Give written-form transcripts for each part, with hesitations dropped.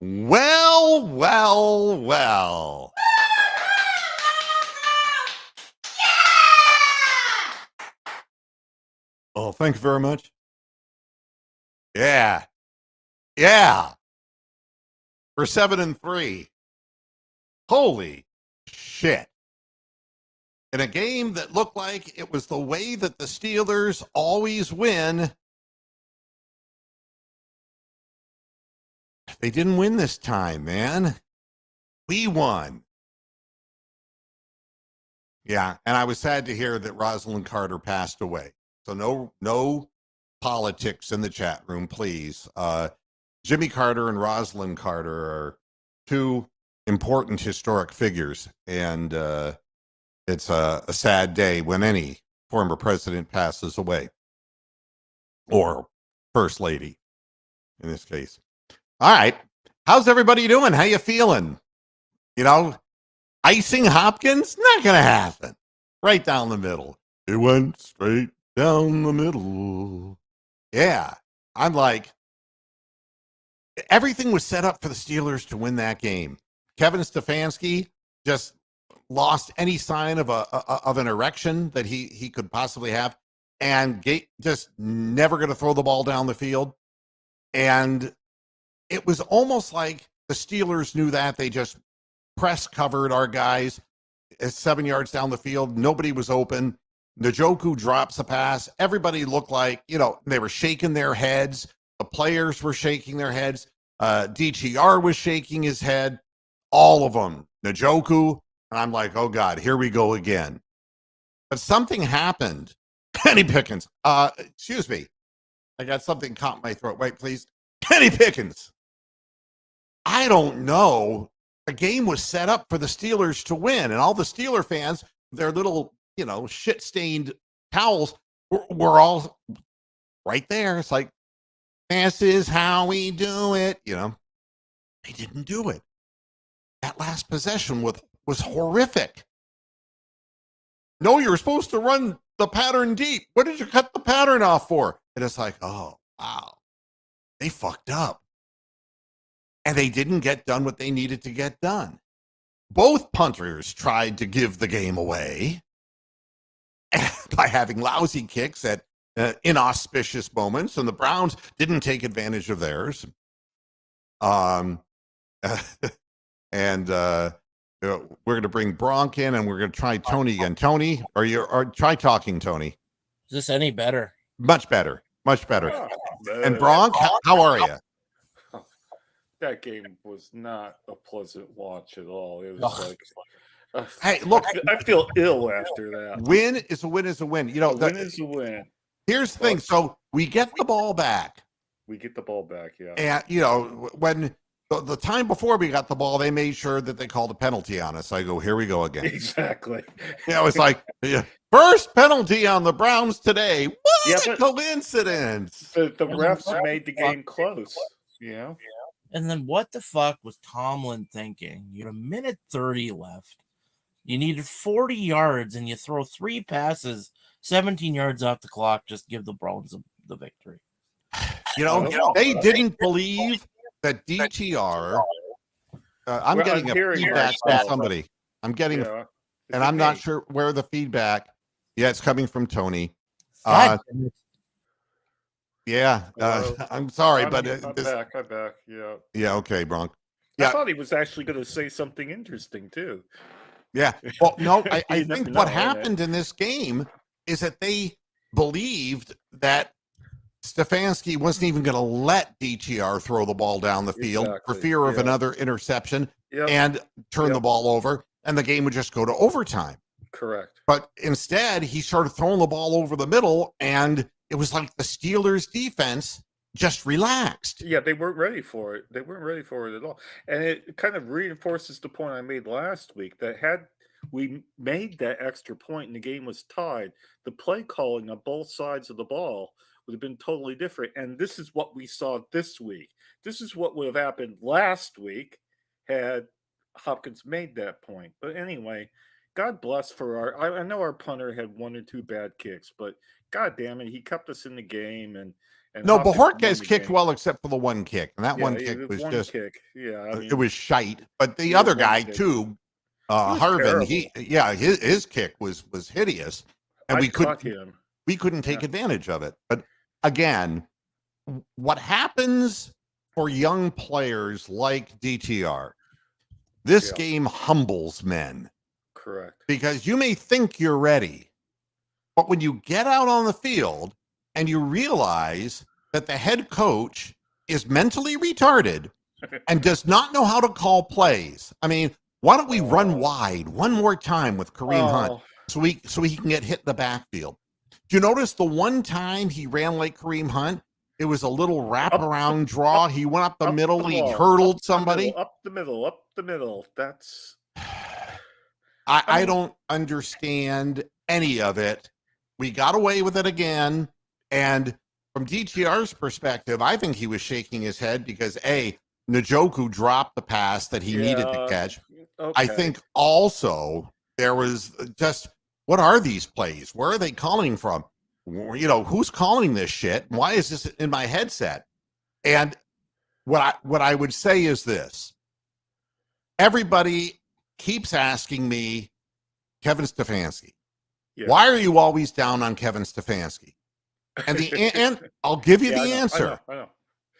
Well, well, well. Oh, thank you very much. Yeah. Yeah. For 7-3. Holy shit. In a game that looked like it was the way that the Steelers always win, they didn't win this time, man. We won. Yeah, and I was sad to hear that Rosalind Carter passed away. So no politics in the chat room, please. Jimmy Carter and Rosalind Carter are two important historic figures, and it's a sad day when any former president passes away, or first lady in this case. All right, how's everybody doing? How you feeling? You know, icing Hopkins? Not gonna happen. Right down the middle. It went straight down the middle. Yeah, I'm like, everything was set up for the Steelers to win that game. Kevin Stefanski just lost any sign of an erection that he could possibly have, and just never going to throw the ball down the field. And it was almost like the Steelers knew that. They just press covered our guys 7 yards down the field. Nobody was open. Njoku drops a pass. Everybody looked like, they were shaking their heads. The players were shaking their heads. DTR was shaking his head. All of them. Njoku. And I'm like, oh, God, here we go again. But something happened. Kenny Pickens. Excuse me. I got something caught in my throat. Wait, please. Kenny Pickens. I don't know. The game was set up for the Steelers to win. And all the Steeler fans, their little, shit-stained towels were all right there. It's like, this is how we do it. They didn't do it. That last possession was horrific. No, you were supposed to run the pattern deep. What did you cut the pattern off for? And it's like, oh, wow. They fucked up. And they didn't get done what they needed to get done. Both punters tried to give the game away by having lousy kicks at inauspicious moments, and the Browns didn't take advantage of theirs. And we're going to bring Bronk in, and we're going to try Tony again. Tony, or try talking, Tony. Is this any better? Much better. Much better. Oh, and Bronk, how are you? That game was not a pleasant watch at all. It was hey, look, I feel ill after that. Win is a win is a win. Win is a win. Here's the thing. So we get the ball back. We get the ball back, yeah. And, when the time before we got the ball, they made sure that they called a penalty on us. I go, here we go again. Exactly. It was like, first penalty on the Browns today. What a coincidence. The refs made the game close, Yeah. And then what the fuck was Tomlin thinking? You had a minute 30 left. You needed 40 yards, and you throw 3 passes, 17 yards off the clock, just give the Browns the victory. They didn't believe that DTR. I'm getting a feedback from somebody. I'm getting, and I'm not sure where the feedback. Yeah, it's coming from Tony. Yeah, I'm sorry, but I'm back. Yeah. Yeah. Okay, Bronk. Yeah. I thought he was actually going to say something interesting too. Yeah. Well, no, I think what happened in this game is that they believed that Stefanski wasn't even going to let DTR throw the ball down the field for fear of another interception and turn the ball over, and the game would just go to overtime. Correct. But instead, he started throwing the ball over the middle, and it was like the Steelers' defense just relaxed. Yeah, they weren't ready for it. They weren't ready for it at all. And it kind of reinforces the point I made last week that had we made that extra point and the game was tied, the play calling on both sides of the ball would have been totally different. And this is what we saw this week. This is what would have happened last week had Hopkins made that point. But anyway, God bless for I know our punter had 1 or 2 bad kicks, but God damn it, he kept us in the game, and And No, Hopkins won Bojorquez the kicked game. well except for the one kick, and that Yeah, one it kick was one just kick. Yeah, I mean, it was shite. But the he had other one guy kick. too, He was Harvin, terrible. his kick was hideous, and I'd cut him. we couldn't take Yeah. advantage of it. But again, what happens for young players like DTR, this Yeah. game humbles men Correct. because you may think you're ready, but when you get out on the field and you realize that the head coach is mentally retarded and does not know how to call plays. I mean, why don't we run wide one more time with Kareem Hunt so he can get hit in the backfield? Do you notice the one time he ran like Kareem Hunt? It was a little wraparound draw. He went up the middle. He hurdled somebody. Up the middle. That's. I don't understand any of it. We got away with it again. And from DTR's perspective, I think he was shaking his head because Njoku dropped the pass that he needed to catch. Okay. I think also there was just, what are these plays? Where are they calling from? You know, who's calling this shit? Why is this in my headset? And what I would say is this. Everybody keeps asking me, Kevin Stefanski, why are you always down on Kevin Stefanski? And I'll give you the answer. I know.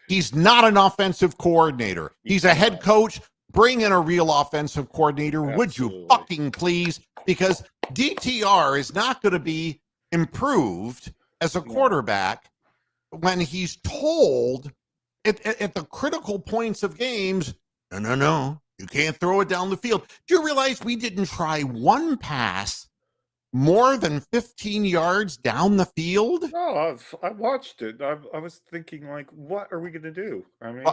He's not an offensive coordinator. He's a head coach. Bring in a real offensive coordinator, would you fucking please? Because DTR is not going to be improved as a quarterback when he's told at the critical points of games, no, you can't throw it down the field. Do you realize we didn't try one pass more than 15 yards down the field? No, I watched it. I was thinking, like, what are we going to do? I mean,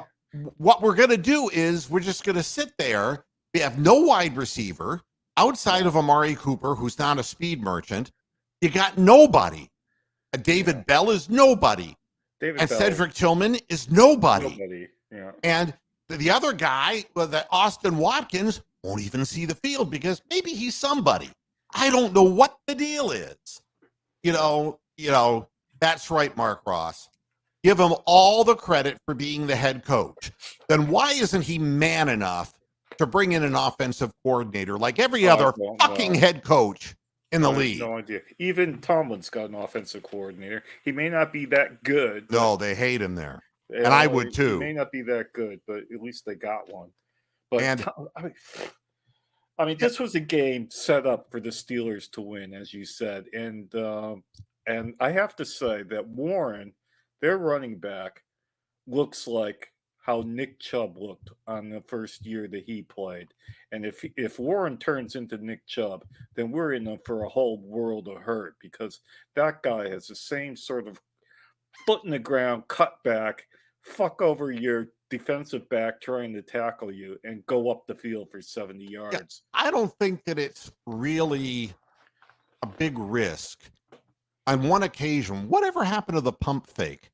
what we're going to do is we're just going to sit there. We have no wide receiver outside of Amari Cooper, who's not a speed merchant. You got nobody. David Bell is nobody. Cedric Tillman is nobody. Yeah. And the other guy, that Austin Watkins, won't even see the field because maybe he's somebody. I don't know what the deal is. You know, that's right, Mark Ross. Give him all the credit for being the head coach. Then why isn't he man enough to bring in an offensive coordinator like every other fucking head coach in the league? No idea. Even Tomlin's got an offensive coordinator. He may not be that good. No, they hate him there. And I would too. He may not be that good, but at least they got one. But I mean, this was a game set up for the Steelers to win, as you said. And I have to say that Warren, their running back, looks like how Nick Chubb looked on the first year that he played. And if Warren turns into Nick Chubb, then we're in for a whole world of hurt because that guy has the same sort of foot in the ground, cut back, fuck over your defensive back trying to tackle you and go up the field for 70 yards. Yeah, I don't think that it's really a big risk. On one occasion, whatever happened to the pump fake?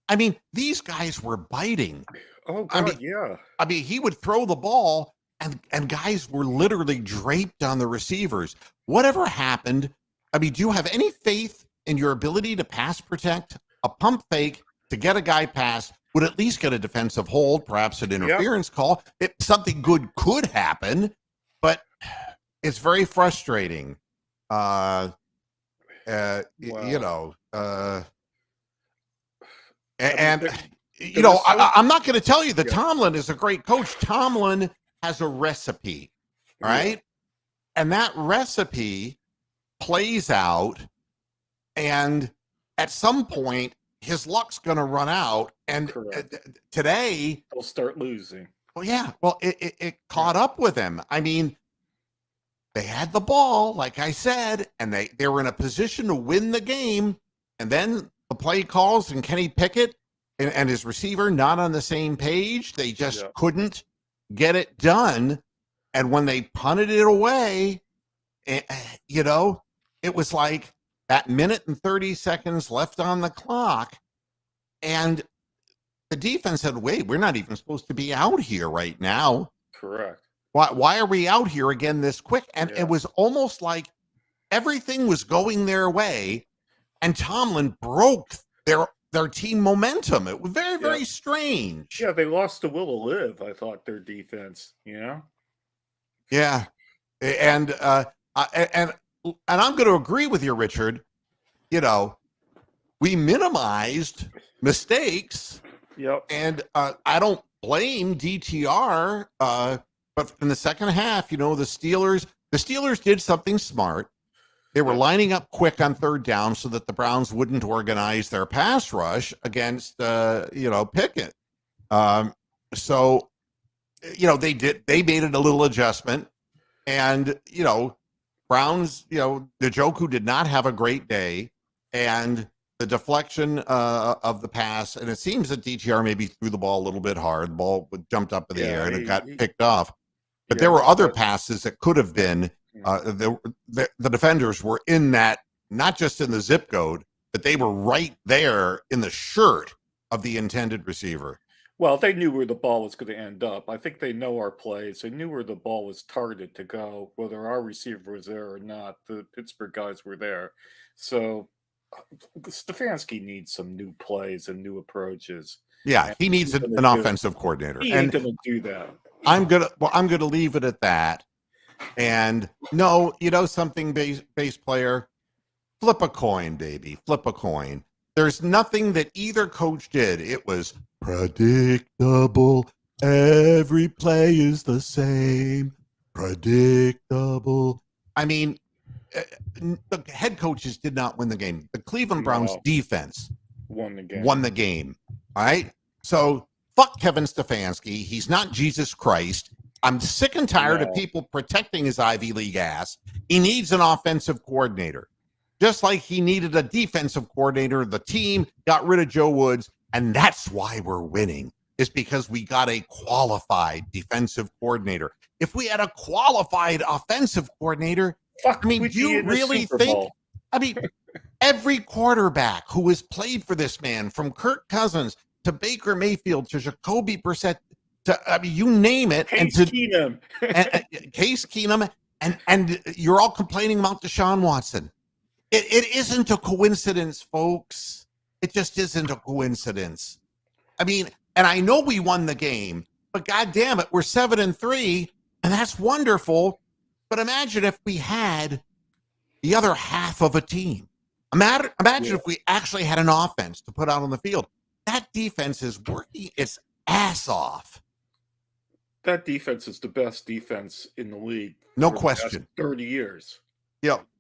I mean, these guys were biting. Oh, God, yeah. I mean, he would throw the ball and guys were literally draped on the receivers. Whatever happened? I mean, do you have any faith in your ability to pass protect? A pump fake to get a guy past would at least get a defensive hold, perhaps an interference call. Something good could happen, but it's very frustrating. You know, I'm not going to tell you that Tomlin is a great coach. Tomlin has a recipe, right? And that recipe plays out, and at some point, his luck's going to run out. And today, they'll start losing. Well, yeah. Well, it caught up with him. I mean, they had the ball, like I said, and they were in a position to win the game. And then the play calls and Kenny Pickett and his receiver not on the same page. They just couldn't get it done. And when they punted it away, you know, it was like that minute and 30 seconds left on the clock. And the defense said, wait, we're not even supposed to be out here right now. Correct. Why are we out here again this quick? And it was almost like everything was going their way, and Tomlin broke their team momentum. It was very, Yeah. very strange. Yeah, they lost the will to live, I thought, their defense, Yeah. And and I'm going to agree with you, Richard. We minimized mistakes. Yep. And I don't blame DTR, but in the second half, the Steelers did something smart. They were lining up quick on third down so that the Browns wouldn't organize their pass rush against, Pickett. So, they made it a little adjustment, and Browns, Njoku did not have a great day, and the deflection of the pass, and it seems that DTR maybe threw the ball a little bit hard. The ball jumped up in the air and it got picked off. But there were other passes that could have been. The defenders were in that, not just in the zip code, but they were right there in the shirt of the intended receiver. Well, they knew where the ball was going to end up. I think they know our plays. They knew where the ball was targeted to go, whether our receiver was there or not. The Pittsburgh guys were there. So Stefanski needs some new plays and new approaches. Yeah, he needs an offensive coordinator. He ain't going to do that. I'm gonna leave it at that. And no, something, base player, flip a coin, baby, flip a coin. There's nothing that either coach did. It was predictable. Every play is the same. Predictable. I mean, the head coaches did not win the game. The Cleveland Browns defense won the game. All right. So fuck Kevin Stefanski. He's not Jesus Christ. I'm sick and tired of people protecting his Ivy League ass. He needs an offensive coordinator. Just like he needed a defensive coordinator. The team got rid of Joe Woods, and that's why we're winning, is because we got a qualified defensive coordinator. If we had a qualified offensive coordinator, do you really think? Every quarterback who has played for this man, from Kirk Cousins to Baker Mayfield to Jacoby Brissett, you name it, Case Keenum, Case Keenum, and you're all complaining about Deshaun Watson. It isn't a coincidence, folks. It just isn't a coincidence. And I know we won the game, but God damn it, we're 7-3, and that's wonderful. But imagine if we had the other half of a team. Imagine if we actually had an offense to put out on the field. That defense is working its ass off. That defense is the best defense in the league. No question. 30 years.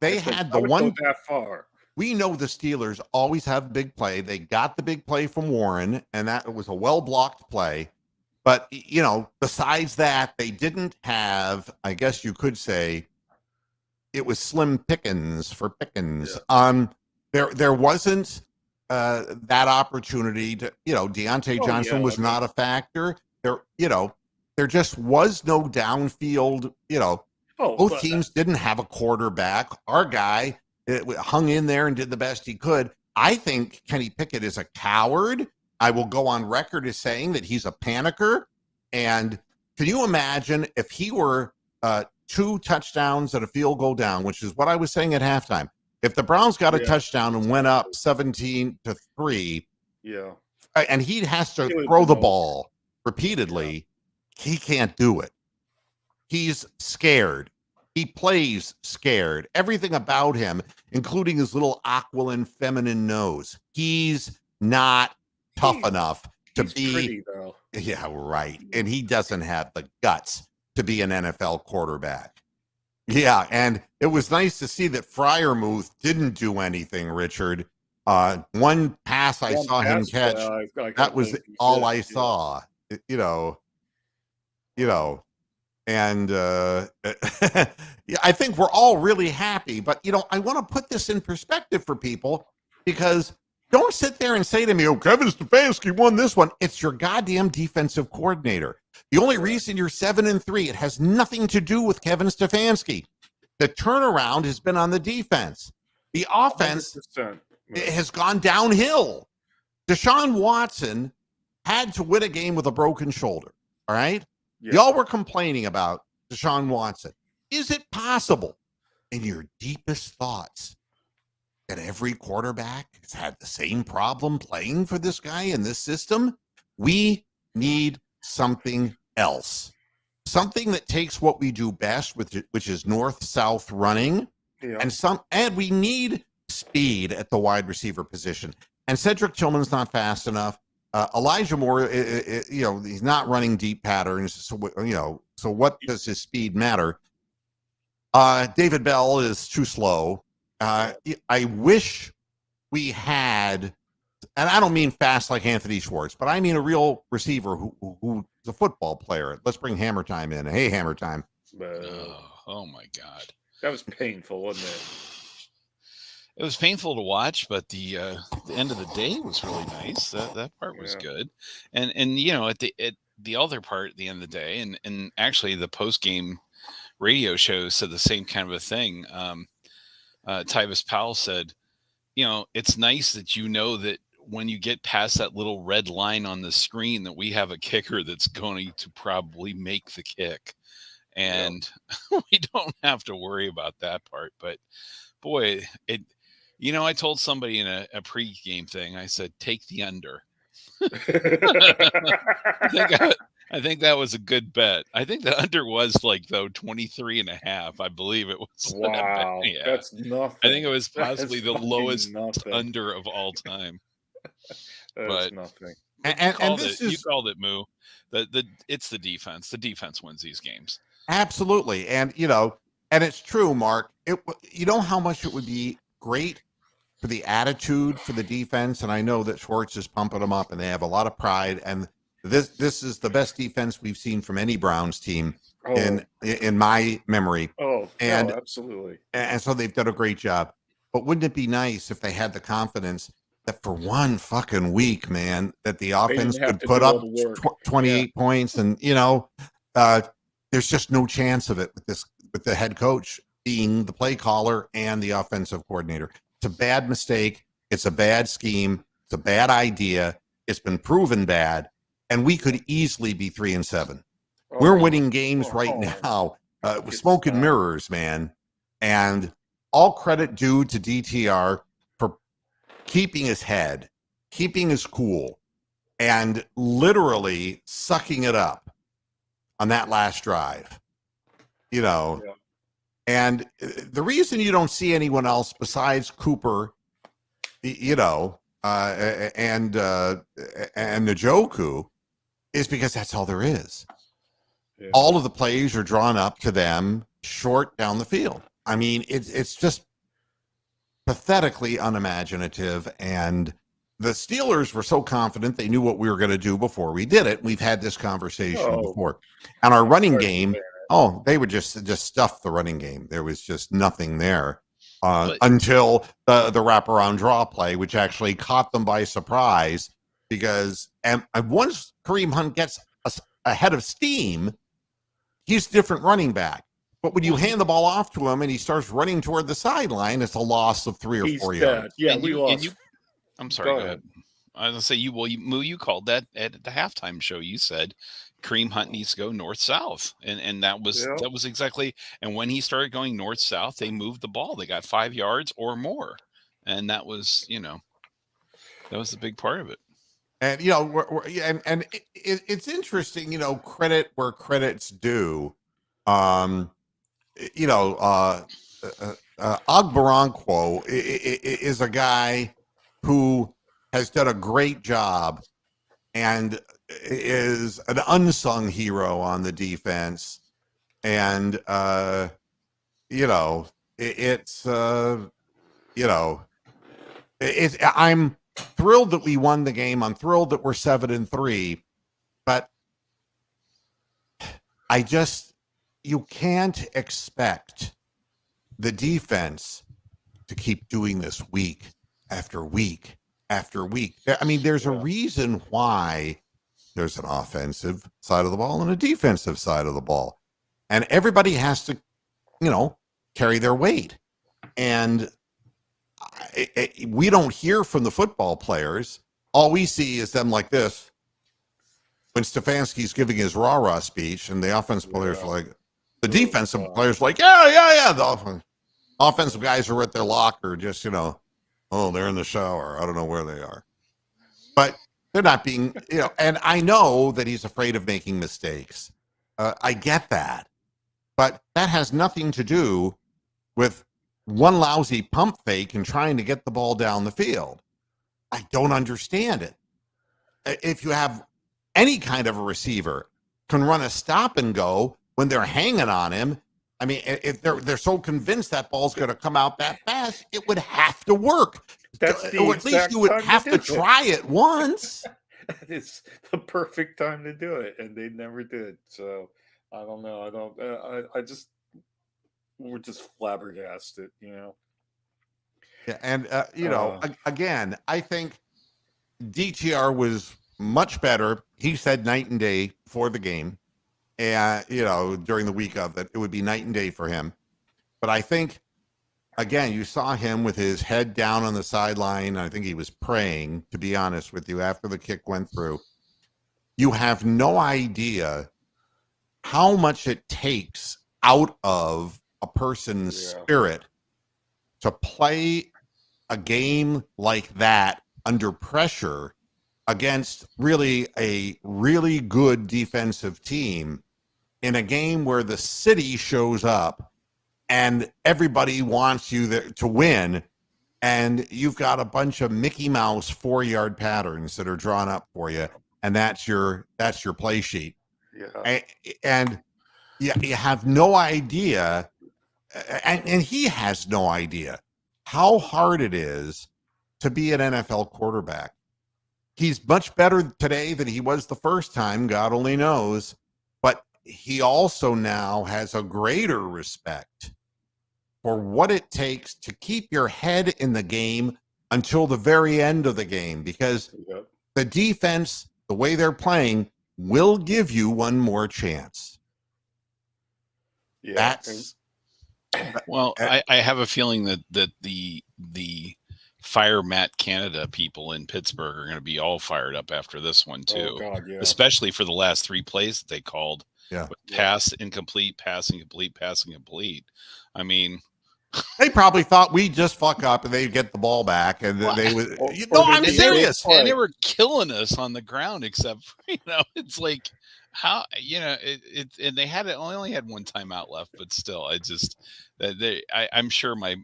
They had the one go that far. We know the Steelers always have big play. They got the big play from Warren, and that was a well-blocked play. But, besides that, they didn't have, I guess you could say, it was slim pickings for Pickens. Yeah. There wasn't that opportunity to, Deontay Johnson was not a factor. There just was no downfield, both teams didn't have a quarterback. Our guy hung in there and did the best he could. I think Kenny Pickett is a coward. I will go on record as saying that he's a panicker. And can you imagine if he were 2 touchdowns and a field goal down, which is what I was saying at halftime? If the Browns got a touchdown and went up 17-3, and he has to throw the ball repeatedly, he can't do it. He's scared. He plays scared. Everything about him, including his little aquiline feminine nose, he's not tough enough to be pretty, though. Yeah, right. And he doesn't have the guts to be an NFL quarterback. Yeah, and it was nice to see that Freiermuth didn't do anything, Richard. One pass I saw him catch, that was all I saw. And I think we're all really happy. But, I want to put this in perspective for people, because don't sit there and say to me, Kevin Stefanski won this one. It's your goddamn defensive coordinator. The only reason you're 7-3, it has nothing to do with Kevin Stefanski. The turnaround has been on the defense. The offense has gone downhill. Deshaun Watson had to win a game with a broken shoulder. All right? Yeah. Y'all were complaining about Deshaun Watson. Is it possible, in your deepest thoughts, that every quarterback has had the same problem playing for this guy in this system. We need something else, something that takes what we do best, which is north-south running, Yeah. and we need speed at the wide receiver position. And Cedric Tillman's not fast enough. Elijah Moore, he's not running deep patterns. So what does his speed matter? David Bell is too slow. I wish we had, and I don't mean fast like Anthony Schwartz, but I mean a real receiver who's a football player. Let's bring Hammer Time in. Hey, Hammer Time. Oh my God. That was painful, wasn't it? It was painful to watch, but the end of the day was really nice. That part was good, and at the other part at the end of the day, and actually the post game radio show said the same kind of a thing. Tyvis Powell said, it's nice that that when you get past that little red line on the screen that we have a kicker that's going to probably make the kick, and we don't have to worry about that part. But boy, I told somebody in a pre-game thing, I said, take the under. I think that was a good bet. I think the under was 23.5. I believe it was. Wow. Yeah. That's nothing. I think it was possibly the lowest nothing. under of all time. That's nothing. You called it, Moo. It's the defense. The defense wins these games. Absolutely. And, and it's true, Mark. How much it would be great for the attitude for the defense. And I know that Schwartz is pumping them up and they have a lot of pride. And this is the best defense we've seen from any Browns team in my memory. Absolutely. And so they've done a great job. But wouldn't it be nice if they had the confidence that for one fucking week, man, that the offense could put up 28 points and, there's just no chance of it with the head coach being the play caller and the offensive coordinator. It's a bad mistake. It's a bad scheme. It's a bad idea. It's been proven bad, and we could easily be 3-7. We're winning games right now with smoke and mirrors, man. And all credit due to DTR for keeping his head, keeping his cool, and literally sucking it up on that last drive. And the reason you don't see anyone else besides Cooper, and Njoku is because that's all there is. Yeah. All of the plays are drawn up to them short down the field. I mean, it's just pathetically unimaginative. And the Steelers were so confident they knew what we were going to do before we did it. We've had this conversation before. And our running game, they would just stuff the running game. There was just nothing there until the wraparound draw play, which actually caught them by surprise because once Kareem Hunt gets ahead of steam, he's a different running back. But when you hand the ball off to him and he starts running toward the sideline, it's a loss of 3 or 4 yards. Yeah, we lost. I'm sorry, go ahead. I was going to say, Moo, you called that at the halftime show. You said Kareem Hunt needs to go north-south. And that was exactly, and when he started going north-south, they moved the ball. They got 5 yards or more. And that was, that was the big part of it. And, it's interesting, credit where credit's due. Ogborankwo is a guy who has done a great job and is an unsung hero on the defense. And, I'm thrilled that we won the game. I'm thrilled that we're 7-3, but you can't expect the defense to keep doing this week after week after week. I mean, there's a reason why there's an offensive side of the ball and a defensive side of the ball. And everybody has to, carry their weight. And we don't hear from the football players. All we see is them like this. When Stefanski's giving his rah-rah speech and the offensive players are like, the defensive players are like, yeah. The offensive guys are at their locker just, Oh, they're in the shower. I don't know where they are. But they're not being, and I know that he's afraid of making mistakes. I get that. But that has nothing to do with one lousy pump fake and trying to get the ball down the field. I don't understand it. If you have any kind of a receiver can run a stop and go when they're hanging on him, I mean, if they're so convinced that ball's going to come out that fast, it would have to work. That's the or at least you would have to try it once. That is the perfect time to do it, and they never did. So I don't know. We're just flabbergasted, Yeah, and again, I think DTR was much better. He said night and day before the game, and during the week of it would be night and day for him. But I think, again, you saw him with his head down on the sideline. I think he was praying, to be honest with you, after the kick went through. You have no idea how much it takes out of a person's spirit to play a game like that under pressure against really a really good defensive team in a game where the city shows up and everybody wants you to win, and you've got a bunch of Mickey Mouse 4-yard patterns that are drawn up for you, and that's your play sheet. Yeah. And you have no idea, and he has no idea how hard it is to be an NFL quarterback. He's much better today than he was the first time, God only knows, but he also now has a greater respect for what it takes to keep your head in the game until the very end of the game, because the defense, the way they're playing, will give you one more chance. Yeah. Well, I have a feeling that the Fire Matt Canada people in Pittsburgh are going to be all fired up after this one too. Oh God, yeah. Especially for the last 3 plays that they called. Yeah. Pass incomplete, pass incomplete, pass incomplete. I mean, they probably thought we just fuck up and they get the ball back, and then they would. I'm serious. And they were killing us on the ground, except for, it's like how and they only had one timeout left, but still, I'm sure my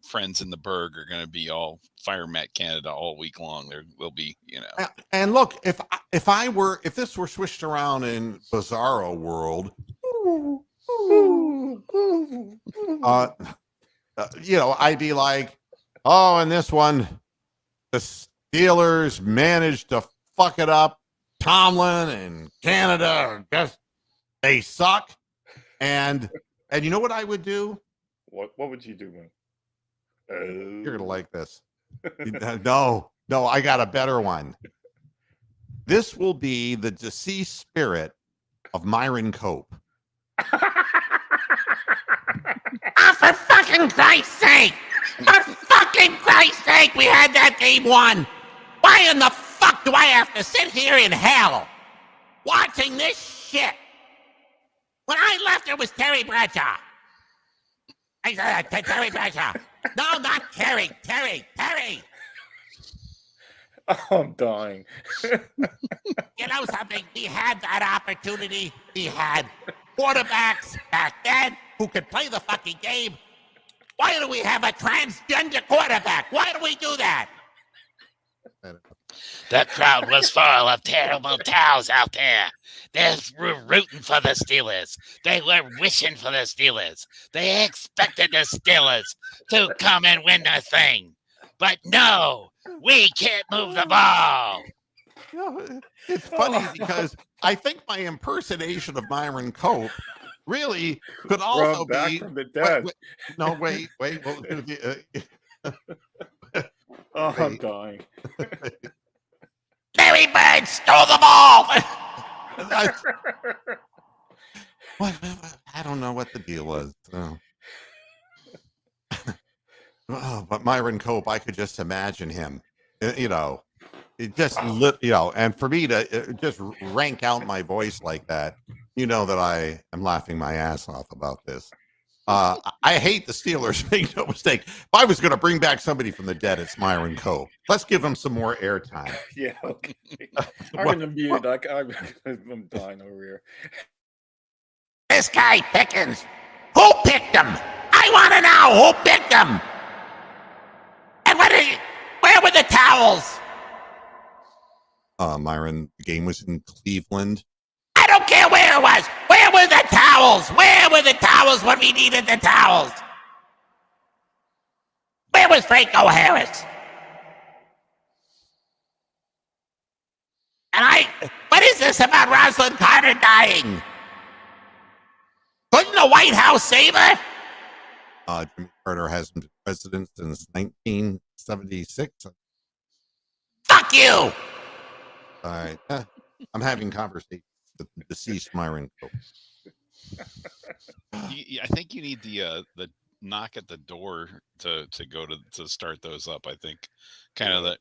friends in the Berg are going to be all Fire Matt Canada all week long. There will be, And look, if this were switched around in Bizarro world, I'd be like, oh, in this one, the Steelers managed to fuck it up. Tomlin and Canada they suck. And you know what I would do? What would you do, man? You're gonna like this. No, I got a better one. This will be the deceased spirit of Myron Cope. For fucking Christ's sake! For fucking Christ's sake, we had that game won! Why in the fuck do I have to sit here in hell watching this shit? When I left, it was Terry Bradshaw. I said Terry Bradshaw. No, not Terry. Terry. Oh, I'm dying. You know something? We had that opportunity. We had quarterbacks back then who could play the fucking game. Why do we have a transgender quarterback? Why do we do that? The crowd was full of terrible towels out there. They were rooting for the Steelers. They were wishing for the Steelers. They expected the Steelers to come and win the thing. But no, we can't move the ball. It's funny because I think my impersonation of Myron Cope really could also back be from the dead. Wait. Oh, I'm dying. Larry Bird stole the ball. I don't know what the deal was. Oh, but Myron Cope, I could just imagine him. It just and for me to just rank out my voice like that, that I am laughing my ass off about this. I hate the Steelers. Make no mistake. If I was going to bring back somebody from the dead, it's Myron Coe. Let's give him some more airtime. Yeah, okay. I'm going to mute. I'm dying over here. This guy Pickens, who picked him? I want to know who picked him. And where were the towels? Myron, the game was in Cleveland. I don't care where it was. Where were the towels? Where were the towels when we needed the towels? Where was Franco Harris? And what is this about Rosalind Carter dying? Couldn't the White House save her? Jimmy Carter hasn't been president since 1976. Fuck you! All right. I'm having conversations with the deceased Myron Coe. I think you need the knock at the door to go to start those up. I think kind of that,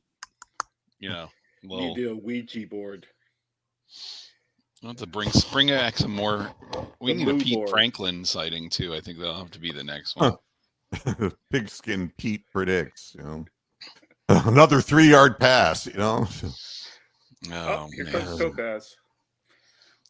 little. Need a Ouija board. We'll have to bring back some more. We need a Pete board. Franklin sighting too. I think that'll have to be the next one. Pigskin Pete predicts, another 3-yard pass, Oh, Here man. comes Topaz.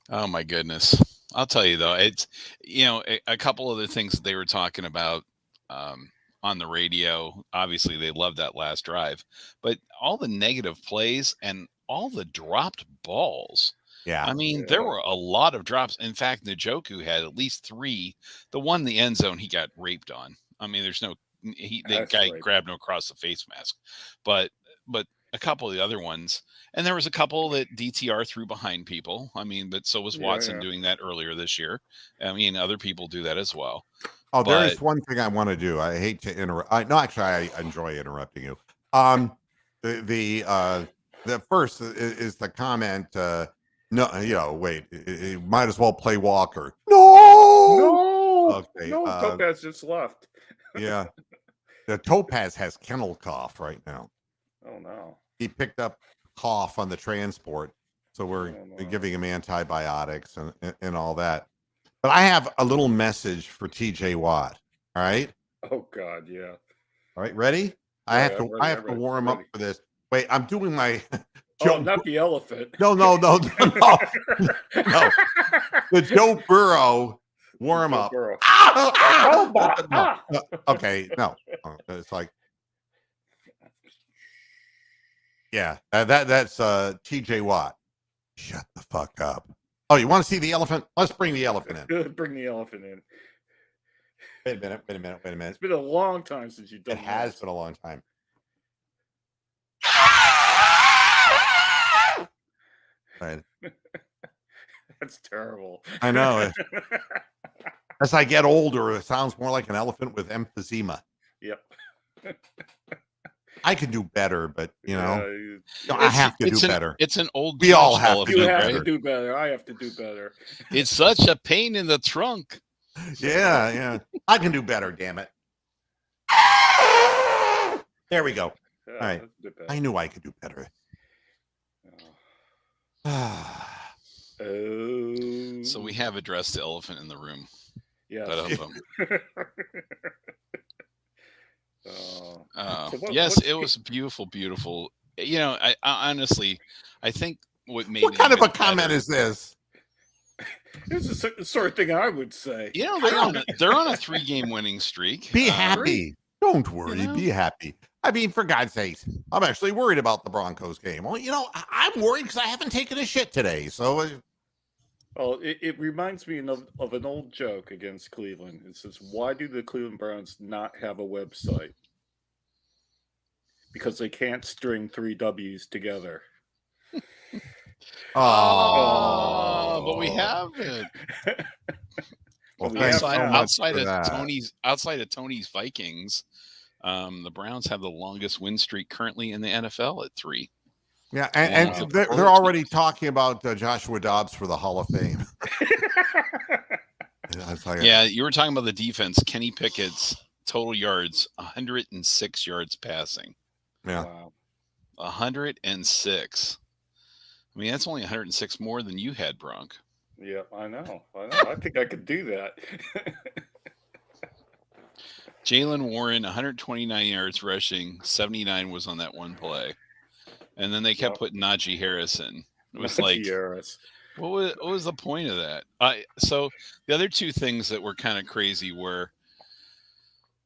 Oh my goodness. I'll tell you though, it's a couple of the things that they were talking about on the radio. Obviously, they loved that last drive, but all the negative plays and all the dropped balls. Yeah. I mean, there were a lot of drops. In fact, Njoku had at least 3. The one in the end zone, he got raped on. I mean, the guy grabbed him across the face mask, but a couple of the other ones, and there was a couple that DTR threw behind people. I mean, but so was Watson doing that earlier this year. I mean, other people do that as well. Oh, there is one thing I want to do. I hate to interrupt. I enjoy interrupting you. The first is the comment. No, wait. You might as well play Walker. No. Okay. No, Topaz just left. Yeah. The Topaz has kennel cough right now. Oh no. He picked up cough on the transport, so we're giving him antibiotics and all that. But I have a little message for TJ Watt. All right. Oh God, yeah. All right, ready? I have to warm up for this. Wait, I'm doing my. Not the elephant. No. No. The Joe Burrow warm up. Okay, no. It's like, yeah, that's TJ Watt. Shut the fuck up. Oh, you want to see the elephant? Let's bring the elephant in. Good, bring the elephant in. Wait a minute. It's been a long time since you've done It has been a long time. Right. That's terrible. I know. As I get older, it sounds more like an elephant with emphysema. Yep. I can do better, but I have to do better. It's an old. We all have to. You have to do better. I have to do better. It's such a pain in the trunk. Yeah. I can do better. Damn it. There we go. Yeah, all right. I knew I could do better. So we have addressed the elephant in the room. Yeah. Yes, it was beautiful. I honestly, I think what made what kind of a comment is this? This is the sort of thing I would say. They're on a 3-game winning streak. Be happy. Don't worry. Be happy. I mean, for God's sakes, I'm actually worried about the Broncos game. Well, I'm worried because I haven't taken a shit today. So, it reminds me of an old joke against Cleveland. It says, "Why do the Cleveland Browns not have a website?" Because they can't string 3 W's together. But we have it. Well, outside of Tony's Vikings, the Browns have the longest win streak currently in the NFL at 3. Yeah, and they're already talking about Joshua Dobbs for the Hall of Fame. Yeah, you were talking about the defense. Kenny Pickett's total yards, 106 yards passing. Yeah. Wow. 106. I mean, that's only 106 more than you had, Bronk. Yeah, I know. I think I could do that. Jalen Warren, 129 yards rushing, 79 was on that one play, and then they kept putting Najee Harris in. It was like, what was the point of that? So the other two things that were kind of crazy were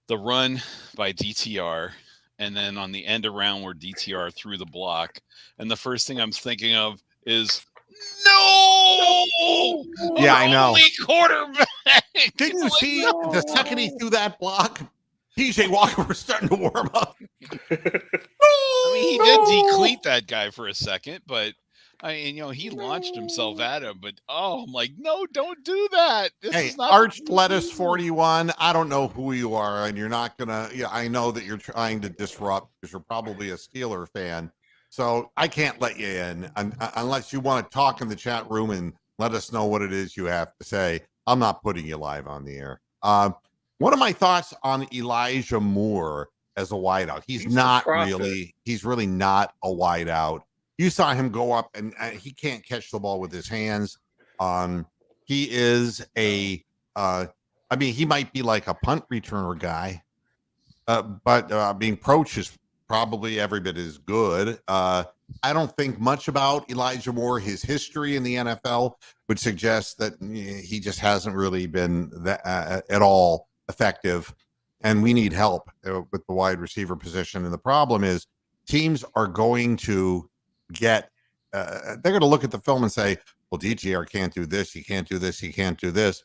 the run by DTR, and then on the end around where DTR threw the block. And the first thing I'm thinking of is, no! Yeah, I know. Only quarterback. Didn't you see the second he threw that block, PJ Walker was starting to warm up. I mean, he did decleat that guy for a second, but he launched himself at him. But I'm like, no, don't do that. This is not Arched Lettuce 41. I don't know who you are, and you're not gonna. Yeah, I know that you're trying to disrupt because you're probably a Steeler fan. So I can't let you in unless you want to talk in the chat room and let us know what it is you have to say. I'm not putting you live on the air. One of my thoughts on Elijah Moore as a wideout. He's really not a wideout. You saw him go up, and he can't catch the ball with his hands. He is he might be like a punt returner guy, but being Proch is probably every bit as good. I don't think much about Elijah Moore. His history in the NFL would suggest that he just hasn't really been at all effective, and we need help with the wide receiver position. And the problem is teams are going to they're going to look at the film and say, well, DTR can't do this. He can't do this. He can't do this.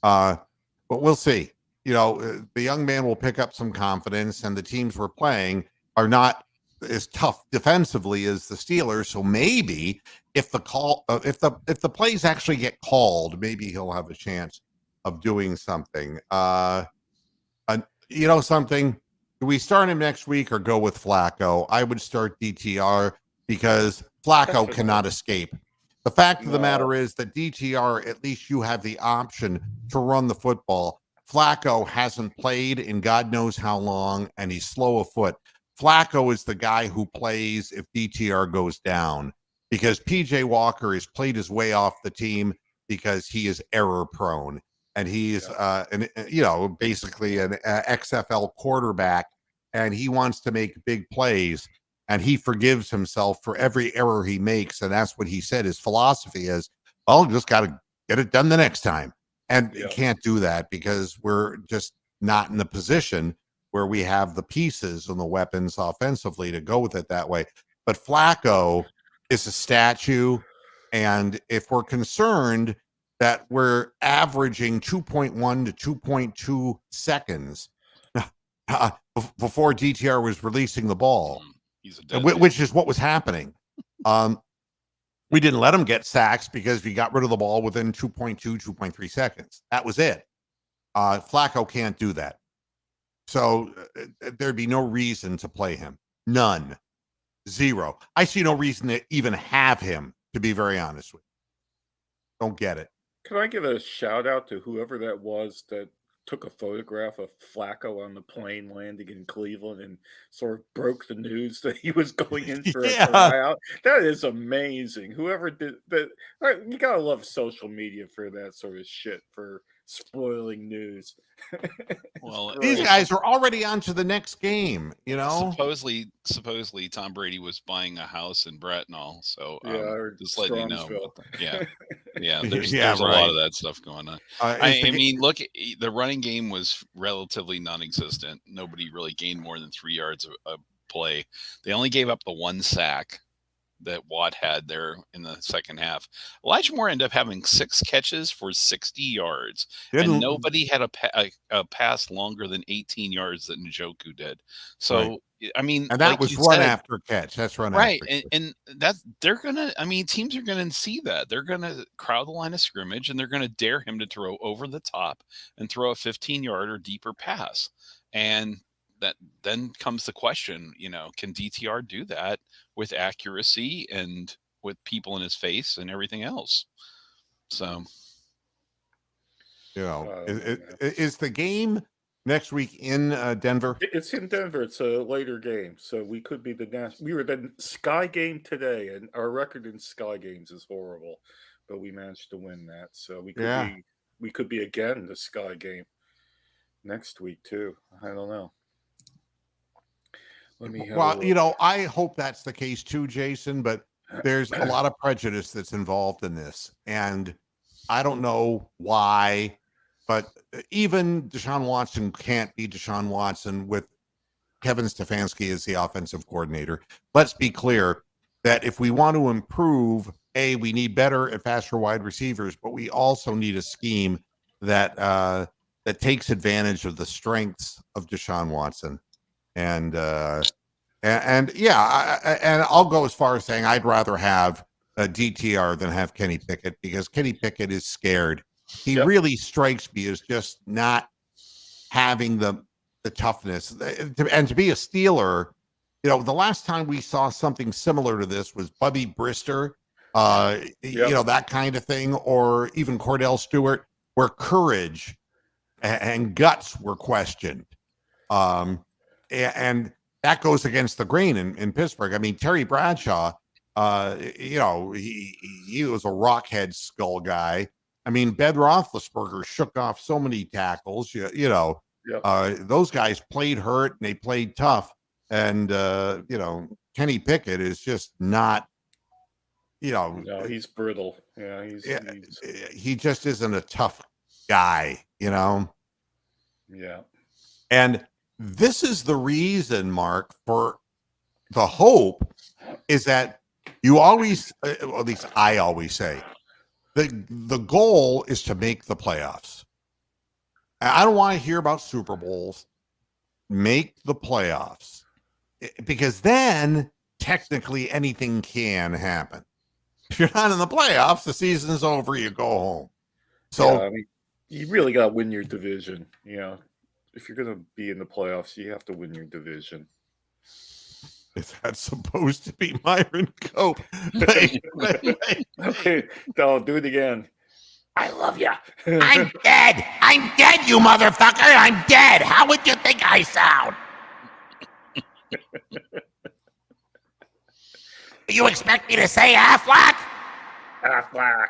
But we'll see. The young man will pick up some confidence, and the teams we're playing are not as tough defensively as the Steelers. So maybe if the plays actually get called, maybe he'll have a chance of doing something. Something. Do we start him next week or go with Flacco? I would start DTR because Flacco cannot escape. The fact of the matter is that DTR, at least you have the option to run the football. Flacco hasn't played in God knows how long, and he's slow of foot. Flacco is the guy who plays if DTR goes down, because PJ Walker has played his way off the team because he is error prone, and he's basically an XFL quarterback, and he wants to make big plays, and he forgives himself for every error he makes, and that's what he said his philosophy is. Well, just got to get it done the next time, and you can't do that because we're just not in the position where we have the pieces and the weapons offensively to go with it that way. But Flacco is a statue, and if we're concerned that we're averaging 2.1 to 2.2 seconds before DTR was releasing the ball, which is what was happening. We didn't let him get sacks because we got rid of the ball within 2.2, 2.3 seconds. That was it. Flacco can't do that. So there'd be no reason to play him. None. Zero. I see no reason to even have him, to be very honest with you. Don't get it. Can I give a shout out to whoever that was that took a photograph of Flacco on the plane landing in Cleveland and sort of broke the news that he was going in for a tryout? That is amazing. Whoever did that, you gotta love social media for that sort of shit, for spoiling news. Well, these guys are already on to the next game, Supposedly Tom Brady was buying a house in Bracknell, so just letting you know. There's a lot of that stuff going on. Look, the running game was relatively non-existent. Nobody really gained more than 3 yards a play. They only gave up the one sack that Watt had there in the second half. Elijah Moore ended up having 6 catches for 60 yards, and nobody had a pass longer than 18 yards that Njoku did. So, and that was run after catch. That's run right, after and that's teams are gonna see that. They're gonna crowd the line of scrimmage, and they're gonna dare him to throw over the top and throw a 15-yard or deeper pass. And that then comes the question, can DTR do that with accuracy and with people in his face and everything else? So, is the game next week in Denver? It's in Denver. It's a later game, so we could be we were the Sky game today, and our record in Sky games is horrible, but we managed to win that. So we could be again the Sky game next week too. I don't know. Let me have a Well, look. I hope that's the case too, Jason, but there's a lot of prejudice that's involved in this. And I don't know why, but even Deshaun Watson can't be Deshaun Watson with Kevin Stefanski as the offensive coordinator. Let's be clear that if we want to improve, we need better and faster wide receivers, but we also need a scheme that that takes advantage of the strengths of Deshaun Watson. And and I'll go as far as saying I'd rather have a DTR than have Kenny Pickett, because Kenny Pickett is scared. He Yep. really strikes me as just not having the toughness. And to be a Steeler, the last time we saw something similar to this was Bubby Brister, that kind of thing, or even Cordell Stewart, where courage and guts were questioned. And that goes against the grain in Pittsburgh. I mean, Terry Bradshaw, he was a rockhead skull guy. I mean, Ben Roethlisberger shook off so many tackles. Those guys played hurt and they played tough. And Kenny Pickett is just not. No, he's brittle. Yeah, he just isn't a tough guy. Yeah. And this is the reason, Mark, for the hope is that you always, at least I always say, the goal is to make the playoffs. I don't want to hear about Super Bowls. Make the playoffs, because then technically anything can happen. If you're not in the playoffs, the season's over. You go home. So I mean, you really got to win your division. If you're going to be in the playoffs, you have to win your division. Is that supposed to be Myron Cope? Okay, no, do it again. I love you. I'm dead. I'm dead, you motherfucker. I'm dead. How would you think I sound? You expect me to say Affleck? Affleck.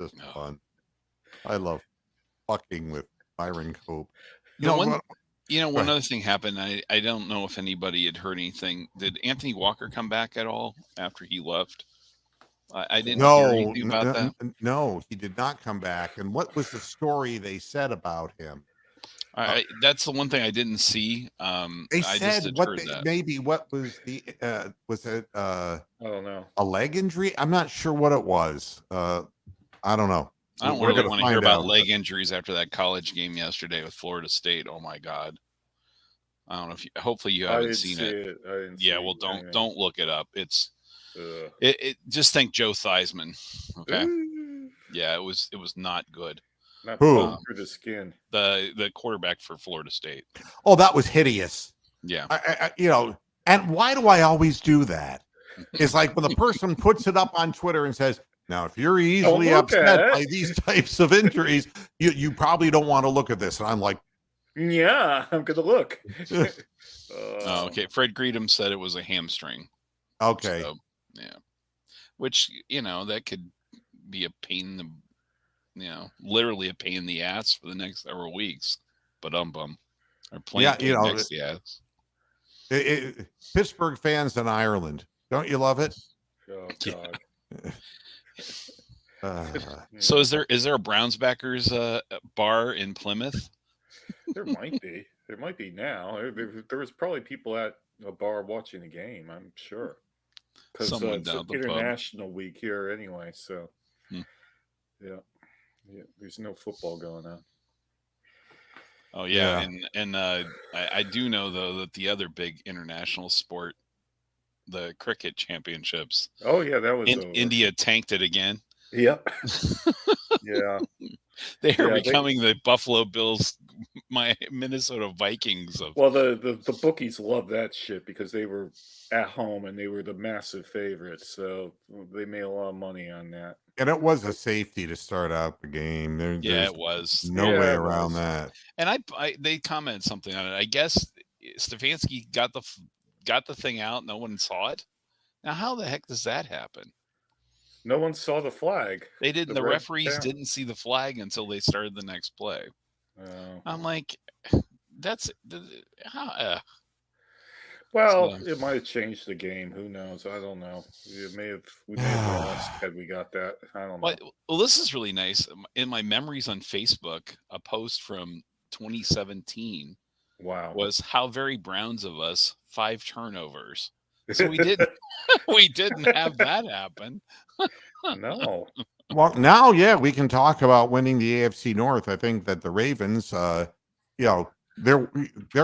Just fun. I love fucking with Myron Cope. One other thing happened. I don't know if anybody had heard anything. Did Anthony Walker come back at all after he left? I didn't hear anything about that. No, he did not come back. And what was the story they said about him? That's the one thing I didn't see. They said maybe what was the was it I don't know, a leg injury? I'm not sure what it was. I don't know. I don't really want to hear about leg injuries after that college game yesterday with Florida State. Oh my God. I don't know if hopefully you haven't seen it. Well, don't look it up. It's just think Joe Theismann. Okay. Yeah, it was not good. Not through the skin. The quarterback for Florida State. Oh, that was hideous. Yeah. And why do I always do that? It's like when the person puts it up on Twitter and says, now, if you're easily upset by these types of injuries, you probably don't want to look at this. And I'm like, yeah, I'm going to look. Okay. Fred Greedham said it was a hamstring. Okay. So, yeah. Which, that could be a pain in the, literally a pain in the ass for the next several weeks. But or playing next the ass. Pittsburgh fans in Ireland. Don't you love it? Oh, God. So is there a Browns backers bar in Plymouth? There might be. There might be now. There was probably people at a bar watching the game, I'm sure. Because it's international week here anyway. So, yeah, there's no football going on. Oh yeah. And I do know though that the other big international sport, the cricket championships. Oh yeah, that was India tanked it again. Yep. Yeah. They are becoming the Buffalo Bills, my Minnesota Vikings. Well, the bookies love that shit because they were at home and they were the massive favorites, so they made a lot of money on that. And it was a safety to start out the game. It was no way around that. And they commented something on it. I guess Stefanski got the thing out. No one saw it. Now, how the heck does that happen? No one saw the flag. They didn't. The red referees down. didn't see the flag until they started the next play. Oh. I'm like, that's how. Well, So- it might have changed the game. Who knows? I don't know. We may have lost had we got that. I don't know. Well, this is really nice. In my memories on Facebook, a post from 2017 Wow. was how very Browns of us 5 turnovers. So we didn't we didn't have that happen. No. Well, now, yeah, we can talk about winning the AFC North. I think that the Ravens, you know, their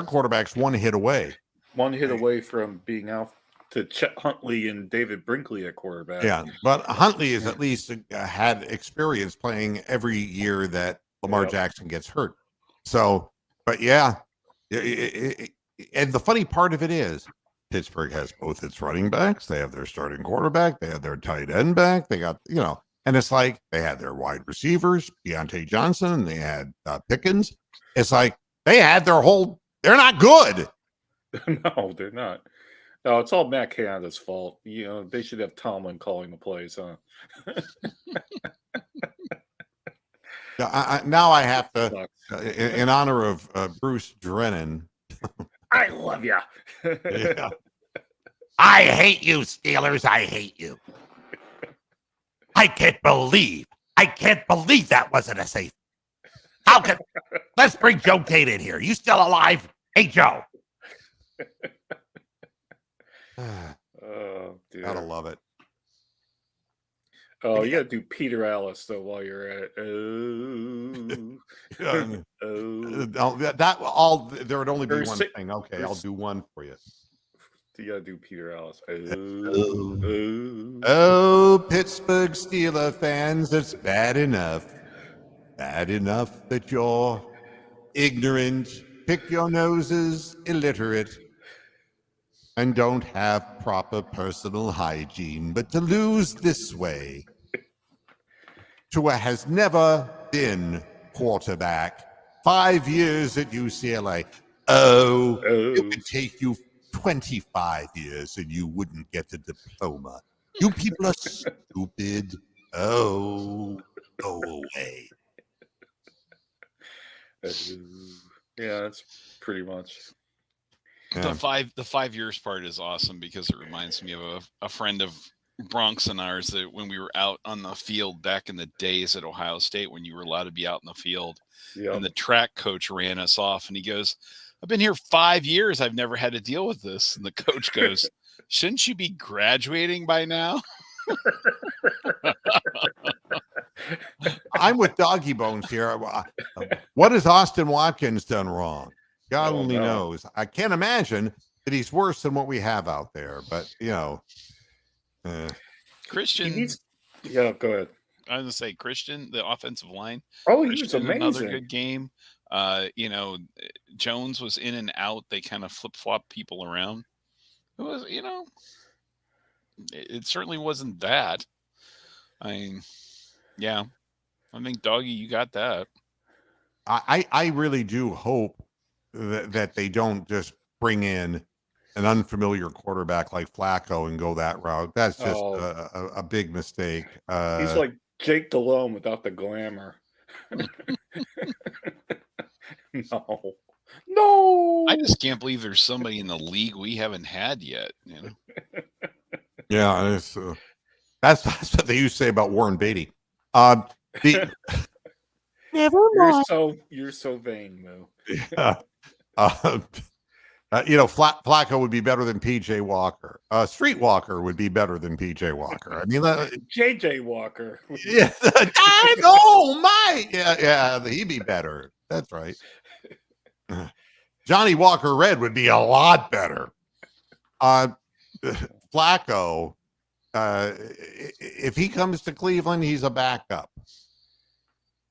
quarterback's one hit away. One hit away from being out to Chet Huntley and David Brinkley at quarterback. Yeah, but Huntley is at least had experience playing every year that Lamar Jackson gets hurt. So, but yeah, and the funny part of it is Pittsburgh has both its running backs. They have their starting quarterback. They have their tight end back. They got, you know, and it's like they had their wide receivers, Deontay Johnson, and they had Pickens. It's like they had their whole, they're not good. No, they're not. No, it's all Matt Canada's fault. You know, they should have Tomlin calling the plays, huh? Now I have to, in honor of Bruce Drennan. I love you. Yeah. I hate you, Steelers. I hate you. I can't believe that wasn't a safe. How can? Let's bring Joe Tate in here. You still alive? Hey, Joe. Oh, dear. Gotta love it. Oh, you gotta do Peter Alice though while you're at it. Oh, That all there would only be There's one six- thing. Okay, I'll there's- do one for you. you gotta do Peter Alice. Oh, Pittsburgh Steeler fans, it's bad enough. Bad enough that you're ignorant, pick your noses, illiterate, and don't have proper personal hygiene. But to lose this way to a has never been quarterback, 5 years at UCLA. Oh, it would take you 25 years and you wouldn't get a diploma. You people are stupid. Oh, go away. Yeah, that's pretty much. Yeah. The 5 years part is awesome because it reminds me of a friend of Bronx and ours that when we were out on the field back in the days at Ohio State when you were allowed to be out in the field, and the track coach ran us off and he goes, I've been here 5 years. I've never had to deal with this. And the coach goes, shouldn't you be graduating by now? I'm with Doggy Bones here. What has Austin Watkins done wrong? God only knows. I can't imagine that he's worse than what we have out there. But, you know. Christian. Yeah, go ahead. I was going to say, Christian, the offensive line. Oh, he Christian, was amazing. Another good game. You know, Jones was in and out. They kind of flip-flop people around. It was, you know, it certainly wasn't that. I mean, yeah. I think, Doggy, you got that. I really do hope that they don't just bring in an unfamiliar quarterback like Flacco and go that route. That's just a big mistake. He's like Jake Delhomme without the glamour. No. I just can't believe there's somebody in the league we haven't had yet. You know. Yeah, that's what they used to say about Warren Beatty. Never mind. You're so vain, Moo. Yeah. You know, Flacco would be better than PJ Walker. Streetwalker would be better than PJ Walker. I mean, JJ Walker. Yeah, I know, my yeah, he'd be better. That's right. Johnny Walker Red would be a lot better. Flacco, if he comes to Cleveland, he's a backup.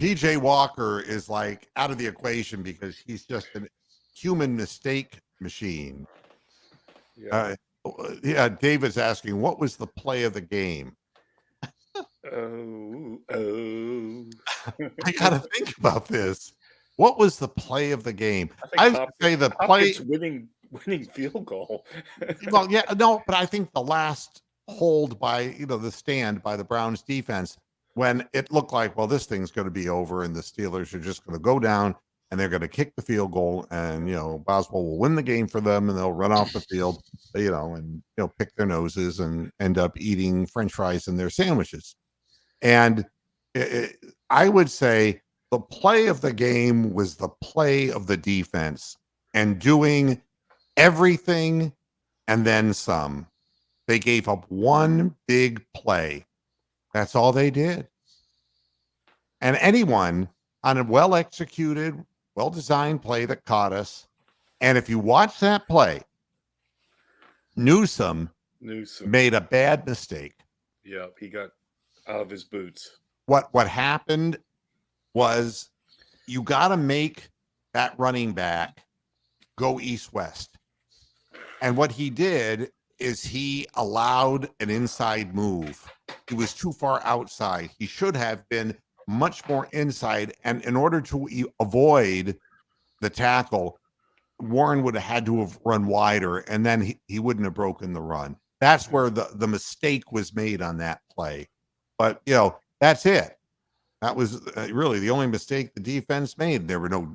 PJ Walker is like out of the equation because he's just a human mistake machine. Yeah. David's asking, what was the play of the game? Oh. I gotta think about this. What was the play of the game? I would say the play winning field goal. Well, yeah, no, but I think the last hold by, the stand by the Browns defense when it looked like, well, this thing's going to be over and the Steelers are just going to go down and they're going to kick the field goal and, Boswell will win the game for them and they'll run off the field, and, pick their noses and end up eating French fries in their sandwiches. And I would say the play of the game was the play of the defense and doing everything and then some. They gave up one big play. That's all they did. And anyone on a well-executed, well-designed play that caught us, and if you watch that play, Newsome made a bad mistake. Yeah, he got out of his boots. What happened was you got to make that running back go east-west. And what he did is he allowed an inside move. He was too far outside. He should have been much more inside. And in order to avoid the tackle, Warren would have had to have run wider, and then he wouldn't have broken the run. That's where the mistake was made on that play. But, that's it. That was really the only mistake the defense made. There were no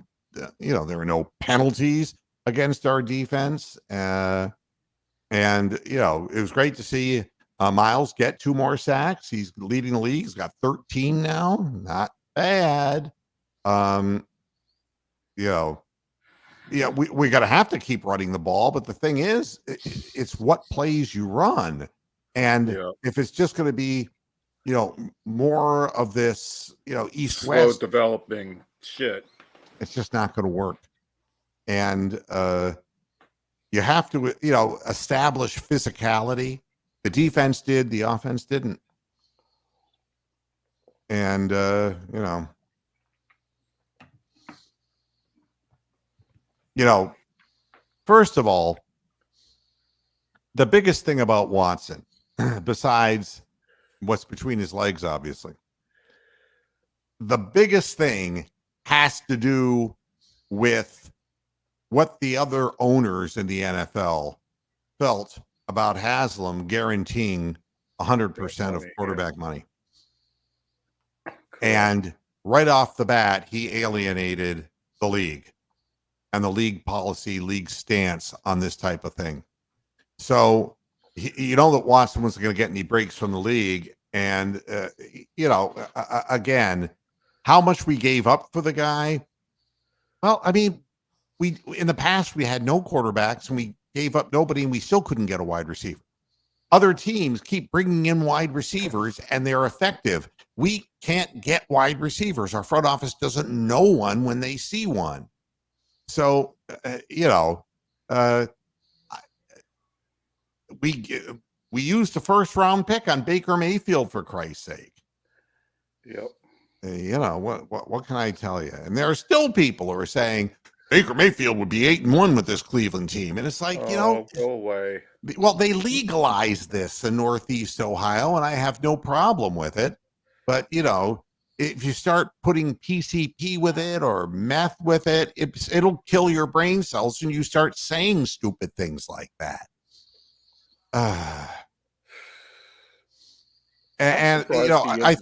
penalties against our defense. And, it was great to see Miles get 2 more sacks. He's leading the league. He's got 13 now. Not bad. We got to have to keep running the ball. But the thing is, it's what plays you run. And if it's just going to be, more of this, east-west. Slow developing shit. It's just not going to work. And, you have to, establish physicality. The defense did, the offense didn't. And, first of all, the biggest thing about Watson, besides what's between his legs, obviously, the biggest thing has to do with what the other owners in the NFL felt about Haslam guaranteeing 100% of quarterback money. And right off the bat, he alienated the league and the league policy, league stance on this type of thing. So, that Watson wasn't going to get any breaks from the league. And, again, how much we gave up for the guy. Well, I mean, in the past, we had no quarterbacks and we gave up nobody and we still couldn't get a wide receiver. Other teams keep bringing in wide receivers and they're effective. We can't get wide receivers. Our front office doesn't know one when they see one. So, we used the first round pick on Baker Mayfield, for Christ's sake. Yep. What can I tell you? And there are still people who are saying Baker Mayfield would be 8-1 with this Cleveland team. And it's like, go away. Well, they legalized this in Northeast Ohio, and I have no problem with it. But, if you start putting PCP with it or meth with it, it'll kill your brain cells and you start saying stupid things like that. I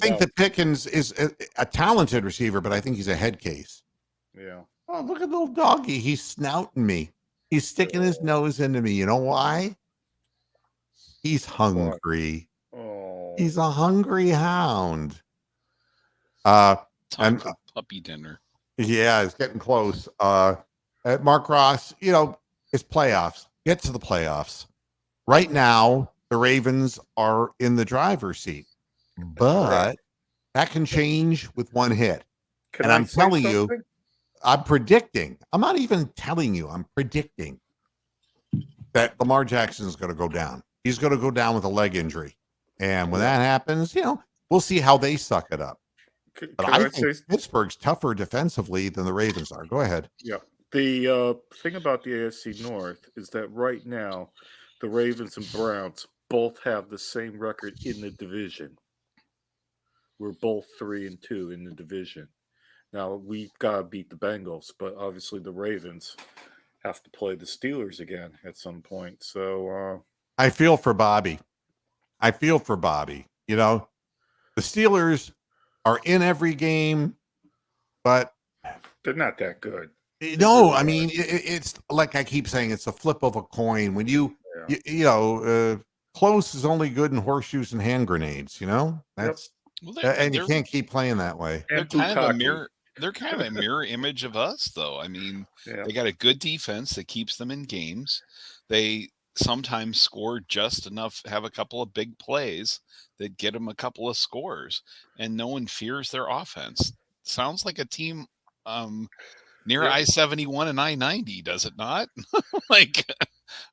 think that Pickens is a talented receiver, but I think he's a head case. Yeah. Oh, look at the little doggy. He's snouting me. He's sticking his nose into me. You know why? He's hungry. Oh. He's a hungry hound. Time for puppy dinner. Yeah, it's getting close. Mark Ross, it's playoffs. Get to the playoffs. Right now, the Ravens are in the driver's seat, but that can change with one hit. I'm telling you, I'm predicting. I'm not even telling you. I'm predicting that Lamar Jackson is going to go down. He's going to go down with a leg injury. And when that happens, we'll see how they suck it up. But I think Pittsburgh's tougher defensively than the Ravens are. Go ahead. Yeah. The thing about the AFC North is that right now, the Ravens and Browns both have the same record in the division. We're both 3-2 in the division. Now, we've got to beat the Bengals, but obviously the Ravens have to play the Steelers again at some point. So I feel for Bobby. I feel for Bobby. You know, the Steelers are in every game, but They're not that good. no, really I are. mean, it's like I keep saying, it's a flip of a coin. When Yeah. you know, close is only good in horseshoes and hand grenades. You know, that's Well, and you can't keep playing that way. they're And kind of a Bukaki. mirror. They're kind of a mirror image of us, though. I mean, Yeah. they got a good defense that keeps them in games. They sometimes score just enough, have a couple of big plays that get them a couple of scores, and no one fears their offense. Sounds like a team near Yep. I-71 and I-90, does it not? Like,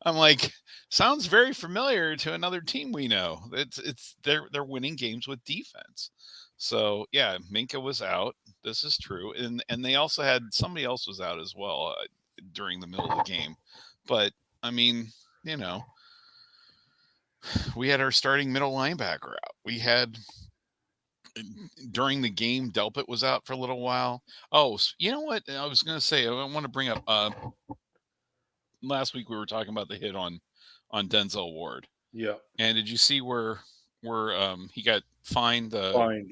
I'm like, sounds very familiar to another team we know. They're winning games with defense. So yeah, Minka was out. This is true, and they also had somebody else was out as well during the middle of the game. But I mean, you know, we had our starting middle linebacker out. We had during the game, Delpit was out for a little while. Oh, you know what? I was going to say, I want to bring up. Last week we were talking about the hit on Denzel Ward. Yeah. And did you see where he got fined? Fined,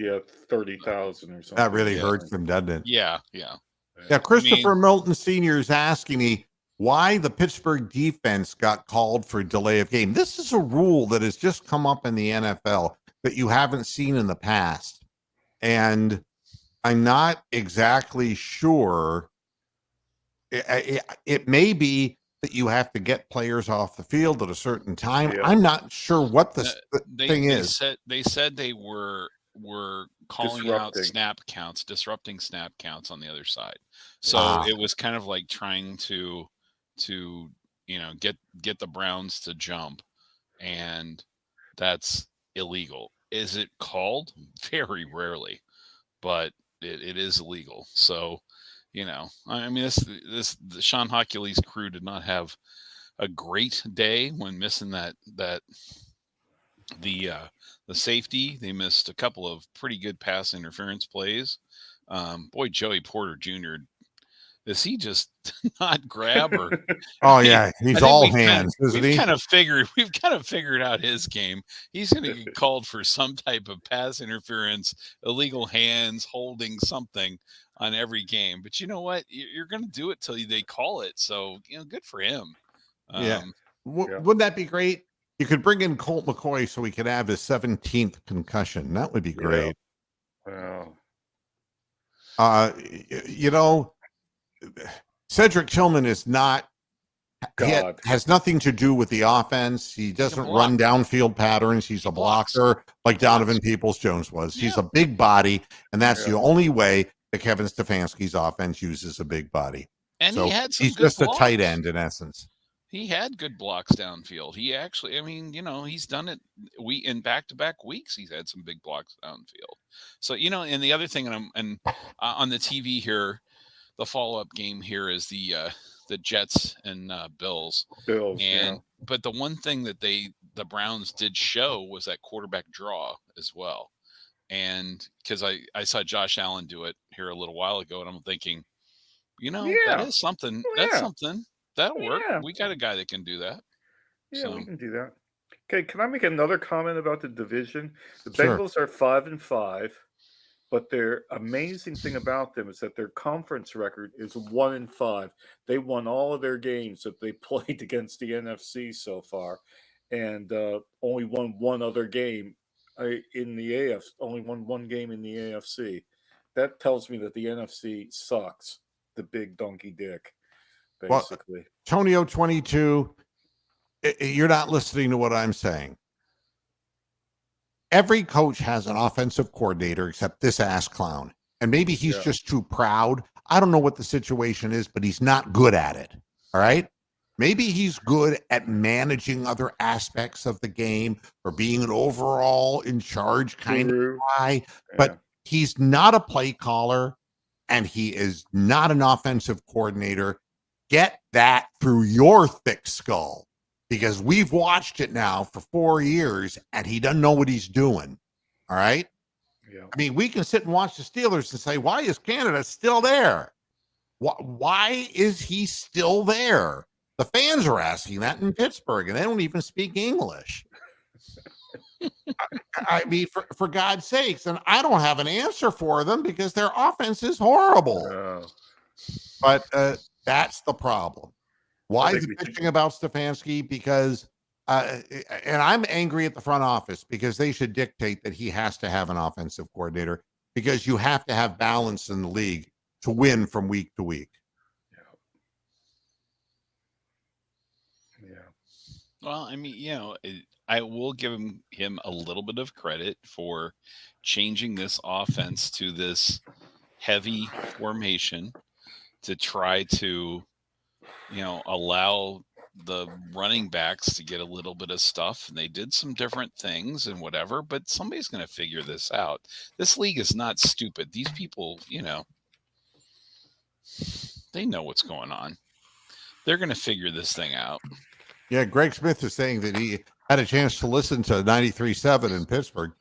30,000 or something. That really hurts them, doesn't it? Yeah. Yeah, Christopher Milton Sr. is asking me why the Pittsburgh defense got called for delay of game. This is a rule that has just come up in the NFL that you haven't seen in the past. And I'm not exactly sure. It may be that you have to get players off the field at a certain time. Yeah. I'm not sure what the thing they is. They said they were calling out snap counts, disrupting snap counts on the other side. So it was kind of like trying to get the Browns to jump, and that's illegal. Is it called? Very rarely, but it is illegal. So, I mean, the Sean Hocules crew did not have a great day when missing the safety. They missed a couple of pretty good pass interference plays. Boy, Joey Porter Jr. Is he just not grab or? Oh yeah, he's all hands, isn't he? We've kind of figured out his game. He's going to get called for some type of pass interference, illegal hands, holding something on every game. But you know what? You're going to do it till they call it. So good for him. Yeah. Wouldn't that be great? You could bring in Colt McCoy so he could have his 17th concussion. That would be great. Wow. Cedric Tillman is not. Has nothing to do with the offense. He doesn't run downfield patterns. He's a blocker like Donovan Peoples-Jones was. He's a big body, and that's the only way that Kevin Stefanski's offense uses a big body. And so he had some he's good just blocks. A tight end in essence. He had good blocks downfield. He actually, I mean, he's done it. In back-to-back weeks, he's had some big blocks downfield. So, and the other thing, and on the TV here, the follow-up game here is the Jets and Bills. But the one thing that the Browns did show was that quarterback draw as well. And because I saw Josh Allen do it here a little while ago, and I'm thinking, that is something. That's something. That'll work. We got a guy that can do that. Yeah, we can do that. Okay, can I make another comment about the division? The Bengals are 5-5, but their amazing thing about them is that their conference record is 1-5. They won all of their games that they played against the NFC so far, and only won one other game in the AFC. Only won one game in the AFC. That tells me that the NFC sucks. The big donkey dick. Basically. Well, Tonio 22, you're not listening to what I'm saying. Every coach has an offensive coordinator except this ass clown. And maybe he's just too proud. I don't know what the situation is, but he's not good at it. All right. Maybe he's good at managing other aspects of the game or being an overall in charge kind of guy, but he's not a play caller and he is not an offensive coordinator. Get that through your thick skull, because we've watched it now for 4 years and he doesn't know what he's doing. All right. Yeah. I mean, we can sit and watch the Steelers and say, why is Canada still there? Why is he still there? The fans are asking that in Pittsburgh and they don't even speak English. I mean, for God's sakes, and I don't have an answer for them because their offense is horrible. But that's the problem. Why is he bitching about Stefanski? Because, and I'm angry at the front office because they should dictate that he has to have an offensive coordinator because you have to have balance in the league to win from week to week. Yeah. Well, I mean, I will give him a little bit of credit for changing this offense to this heavy formation to try to, allow the running backs to get a little bit of stuff. And they did some different things and whatever, but somebody's going to figure this out. This league is not stupid. These people, they know what's going on. They're going to figure this thing out. Yeah, Greg Smith is saying that he had a chance to listen to 93.7 in Pittsburgh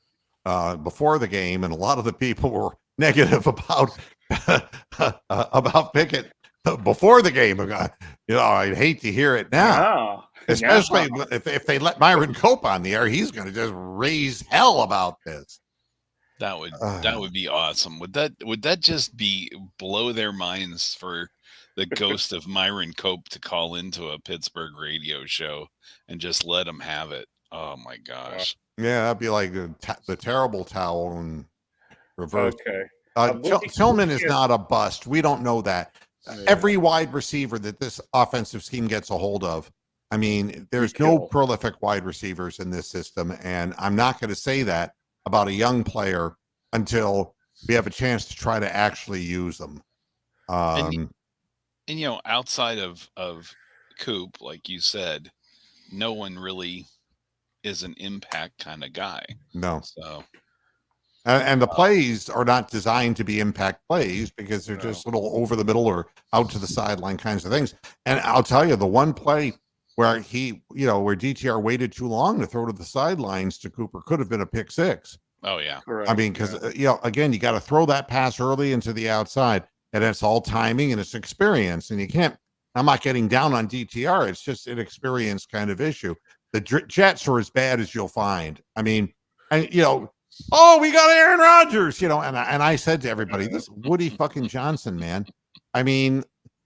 before the game, and a lot of the people were negative about Pickett before the game. I'd hate to hear it now, especially if they let Myron Cope on the air. He's going to just raise hell about this. That would be awesome. Would that just be blow their minds for the ghost of Myron Cope to call into a Pittsburgh radio show and just let him have it? Oh my gosh. Yeah, that'd be like the terrible towel in reverse. Okay. Tillman is not a bust. We don't know that. Every wide receiver that this offensive scheme gets a hold of, I mean, there's no prolific wide receivers in this system, and I'm not going to say that about a young player until we have a chance to try to actually use them. And outside of Coop, like you said, no one really is an impact kind of guy. No. So, and the plays are not designed to be impact plays because they're just little over the middle or out to the sideline kinds of things. And I'll tell you, the one play where where DTR waited too long to throw to the sidelines to Cooper could have been a pick six. Oh yeah. Correct. I mean, because again, you got to throw that pass early into the outside, and it's all timing and it's experience, and you can't. I'm not getting down on DTR. It's just an experience kind of issue. The Jets are as bad as you'll find. I mean, and we got Aaron Rodgers, and I said to everybody, this Woody fucking Johnson, man. I mean,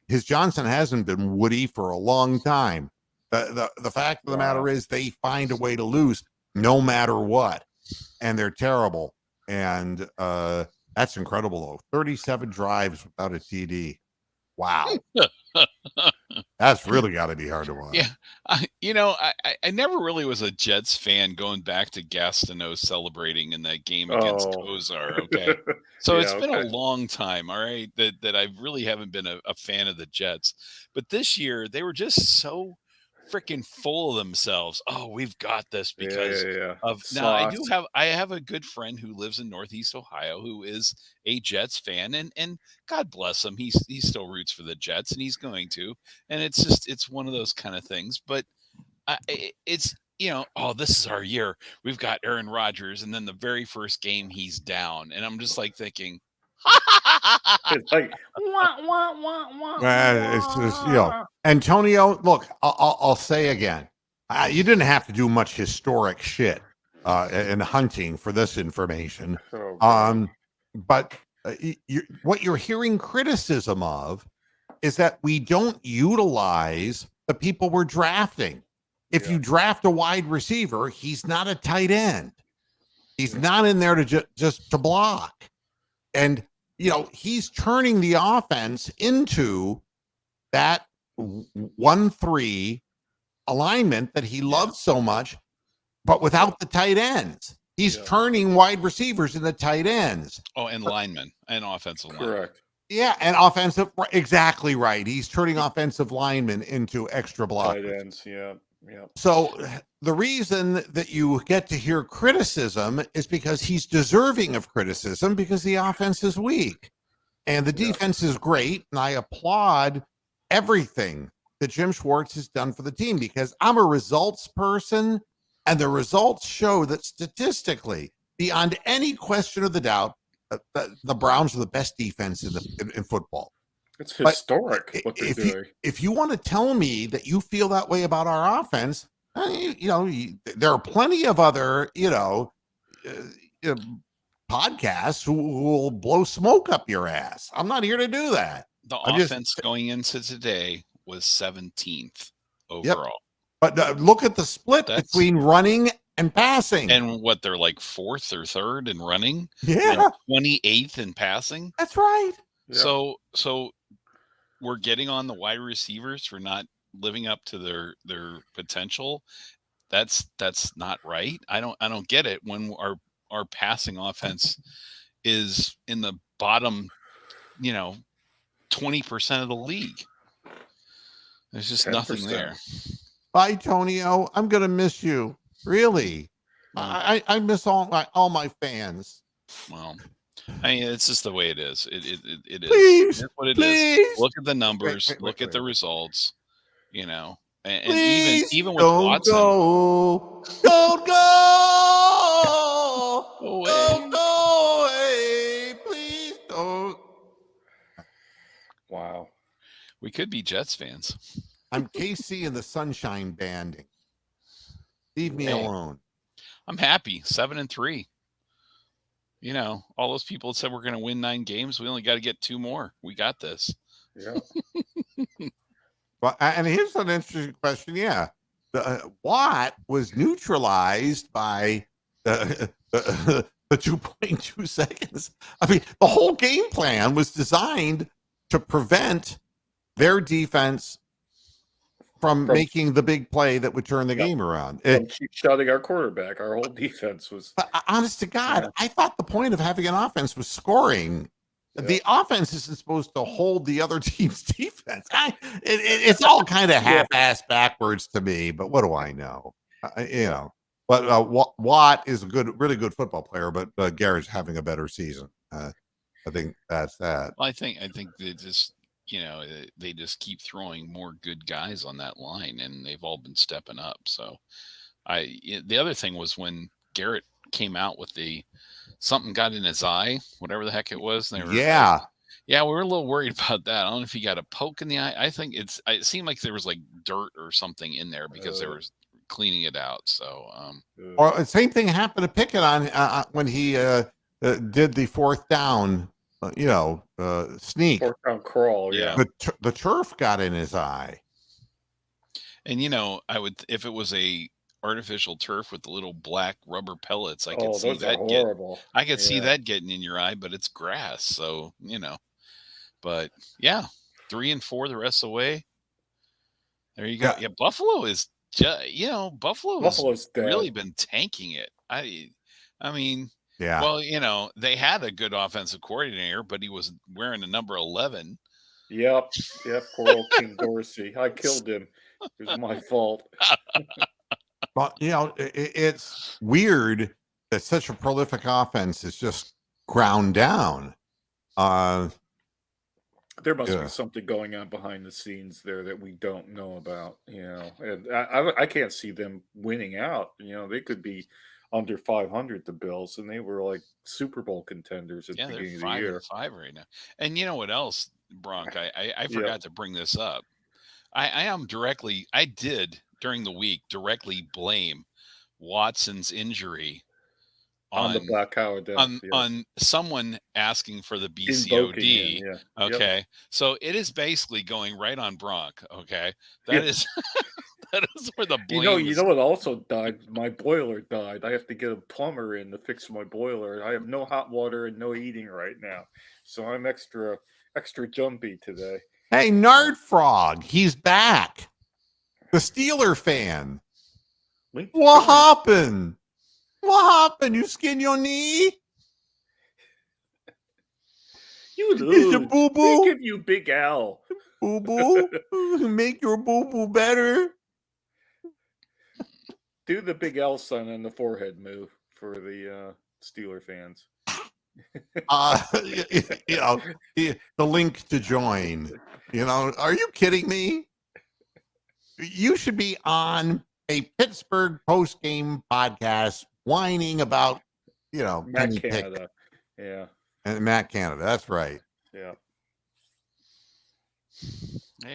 his Johnson hasn't been Woody for a long time. The fact of the matter is they find a way to lose no matter what, and they're terrible. And that's incredible, though. 37 drives without a TD. Wow. That's really got to be hard to watch. Yeah. I never really was a Jets fan going back to Gastineau celebrating in that game against Ozar. Okay. So it's been a long time. All right. That I really haven't been a fan of the Jets. But this year they were just so freaking full of themselves. Oh, we've got this because of now. I have a good friend who lives in Northeast Ohio who is a Jets fan, and God bless him, he still roots for the Jets, and he's going to, and it's one of those kind of things. But it's this is our year. We've got Aaron Rodgers, and then the very first game he's down, and I'm just like thinking. It's like it's just, Antonio, look, I'll say again, you didn't have to do much historic shit in hunting for this information. But what you're hearing criticism of is that we don't utilize the people we're drafting. If you draft a wide receiver, he's not a tight end. He's not in there to just to block. And he's turning the offense into that 1-3 alignment that he loves so much, but without the tight ends. He's turning wide receivers into tight ends. Oh, and linemen and offensive linemen. Correct. Yeah, and offensive. Exactly right. He's turning offensive linemen into extra blockers. Tight ends, yeah. So the reason that you get to hear criticism is because he's deserving of criticism because the offense is weak and the defense is great. And I applaud everything that Jim Schwartz has done for the team because I'm a results person, and the results show that statistically, beyond any question of the doubt, the Browns are the best defense in football. It's historic what they're doing. If you want to tell me that you feel that way about our offense, there are plenty of other, uh, podcasts who will blow smoke up your ass. I'm not here to do that. The I'm just- offense going into today was 17th Yep. overall. But look at the split That's- between running and passing. And what, they're like 4th or 3rd in running, Yeah, 28th in passing. that's right. Yeah. So we're getting on the wide receivers for not living up to their potential. That's not right. I don't get it when our passing offense is in the bottom, 20% of the league. There's just nothing 10%. there. Bye, Tonio. I'm gonna miss you. Really, I miss all my fans. Well, I mean, it's just the way it is. It is. Please, It's what it please. is. Look at the numbers. Wait, look at the wait. results. And Please even with don't Watson, go, don't go, away. don't go away. Please don't. Wow. We could be Jets fans. I'm KC and the Sunshine Banding. Leave me Hey. alone. I'm happy. 7-3. All those people that said we're going to win 9 games. We only got to get 2 more. We got this. Yeah. Well, and here's an interesting question. Yeah, Watt was neutralized by the 2.2 seconds. I mean, the whole game plan was designed to prevent their defense from making the big play that would turn the game around. Keep shutting our quarterback. Our whole defense was. But honest to God, I thought the point of having an offense was scoring. Yeah. The offense isn't supposed to hold the other team's defense. It's all kind of half-assed backwards to me, but what do I know? But Watt is a really good football player, but Garrett's having a better season. I think that's that. Well, I think they just they just keep throwing more good guys on that line, and they've all been stepping up. So the other thing was when Garrett came out with something got in his eye, whatever the heck it was. And they were we were a little worried about that. I don't know if he got a poke in the eye. I think it seemed like there was like dirt or something in there because they were cleaning it out. So, or the same thing happened to Pickett on when he did the 4th down, sneak. 4th down crawl. Yeah. The turf got in his eye. And I would, if it was a artificial turf with the little black rubber pellets, I could see that see that getting in your eye, but it's grass, so but yeah, 3 and 4 the rest of the way. There you go. Yeah, Buffalo is Buffalo's really been tanking it. I mean, well, they had a good offensive coordinator, but he was wearing a number 11. Yep, poor old King Dorsey. I killed him. It was my fault. But it's weird that such a prolific offense is just ground down. There must be something going on behind the scenes there that we don't know about, and I can't see them winning out. They could be under 500, the Bills, and they were like Super Bowl contenders at the beginning of the year. 5 right now. And you know what else, Bronk? I forgot to bring this up. I did during the week directly blame Watson's injury on the Black Cow death, on someone asking for the BCOD. Okay. So it is basically going right on Bronk. Okay. That is where the blame you know what also died? My boiler died. I have to get a plumber in to fix my boiler. I have no hot water and no heating right now. So I'm extra jumpy today. Hey, Nard Frog, he's back. The Steeler fan. What happened? What happened? You skin your knee? You lose. Your boo boo? Give you Big Al. Boo boo? Make your boo boo better. Do the Big L sign on the forehead move for the Steeler fans. The link to join. Are you kidding me? You should be on a Pittsburgh post-game podcast whining about, Matt Canada. Yeah. And Matt Canada. That's right. Yeah.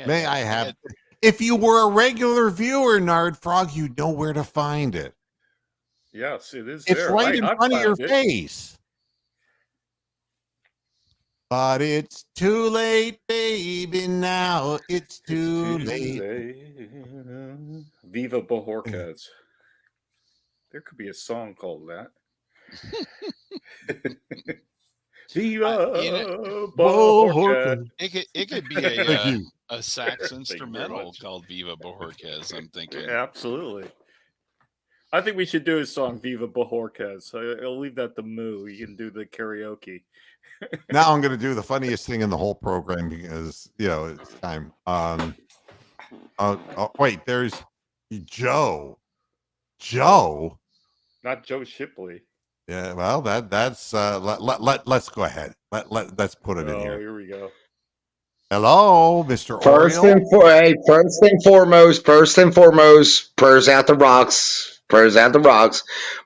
May I have If you were a regular viewer, Nard Frog, you'd know where to find it. Yes, it is It's there. right in I front of your found it. face. But it's too late, baby. Now it's too late. Viva Bojorquez. There could be a song called that. Viva Bojorquez. It could be a sax instrumental called Viva Bojorquez, I'm thinking. Absolutely. I think we should do a song, Viva Bojorquez. I'll leave that to Moo. You can do the karaoke. Now I'm going to do the funniest thing in the whole program because, it's time. Wait, there's Joe. Joe? Not Joe Shipley. Yeah, well, that's let's go ahead. Let's put it in here. Here we go. Hello, Mr. First Oriole. first and foremost, prayers out the rocks.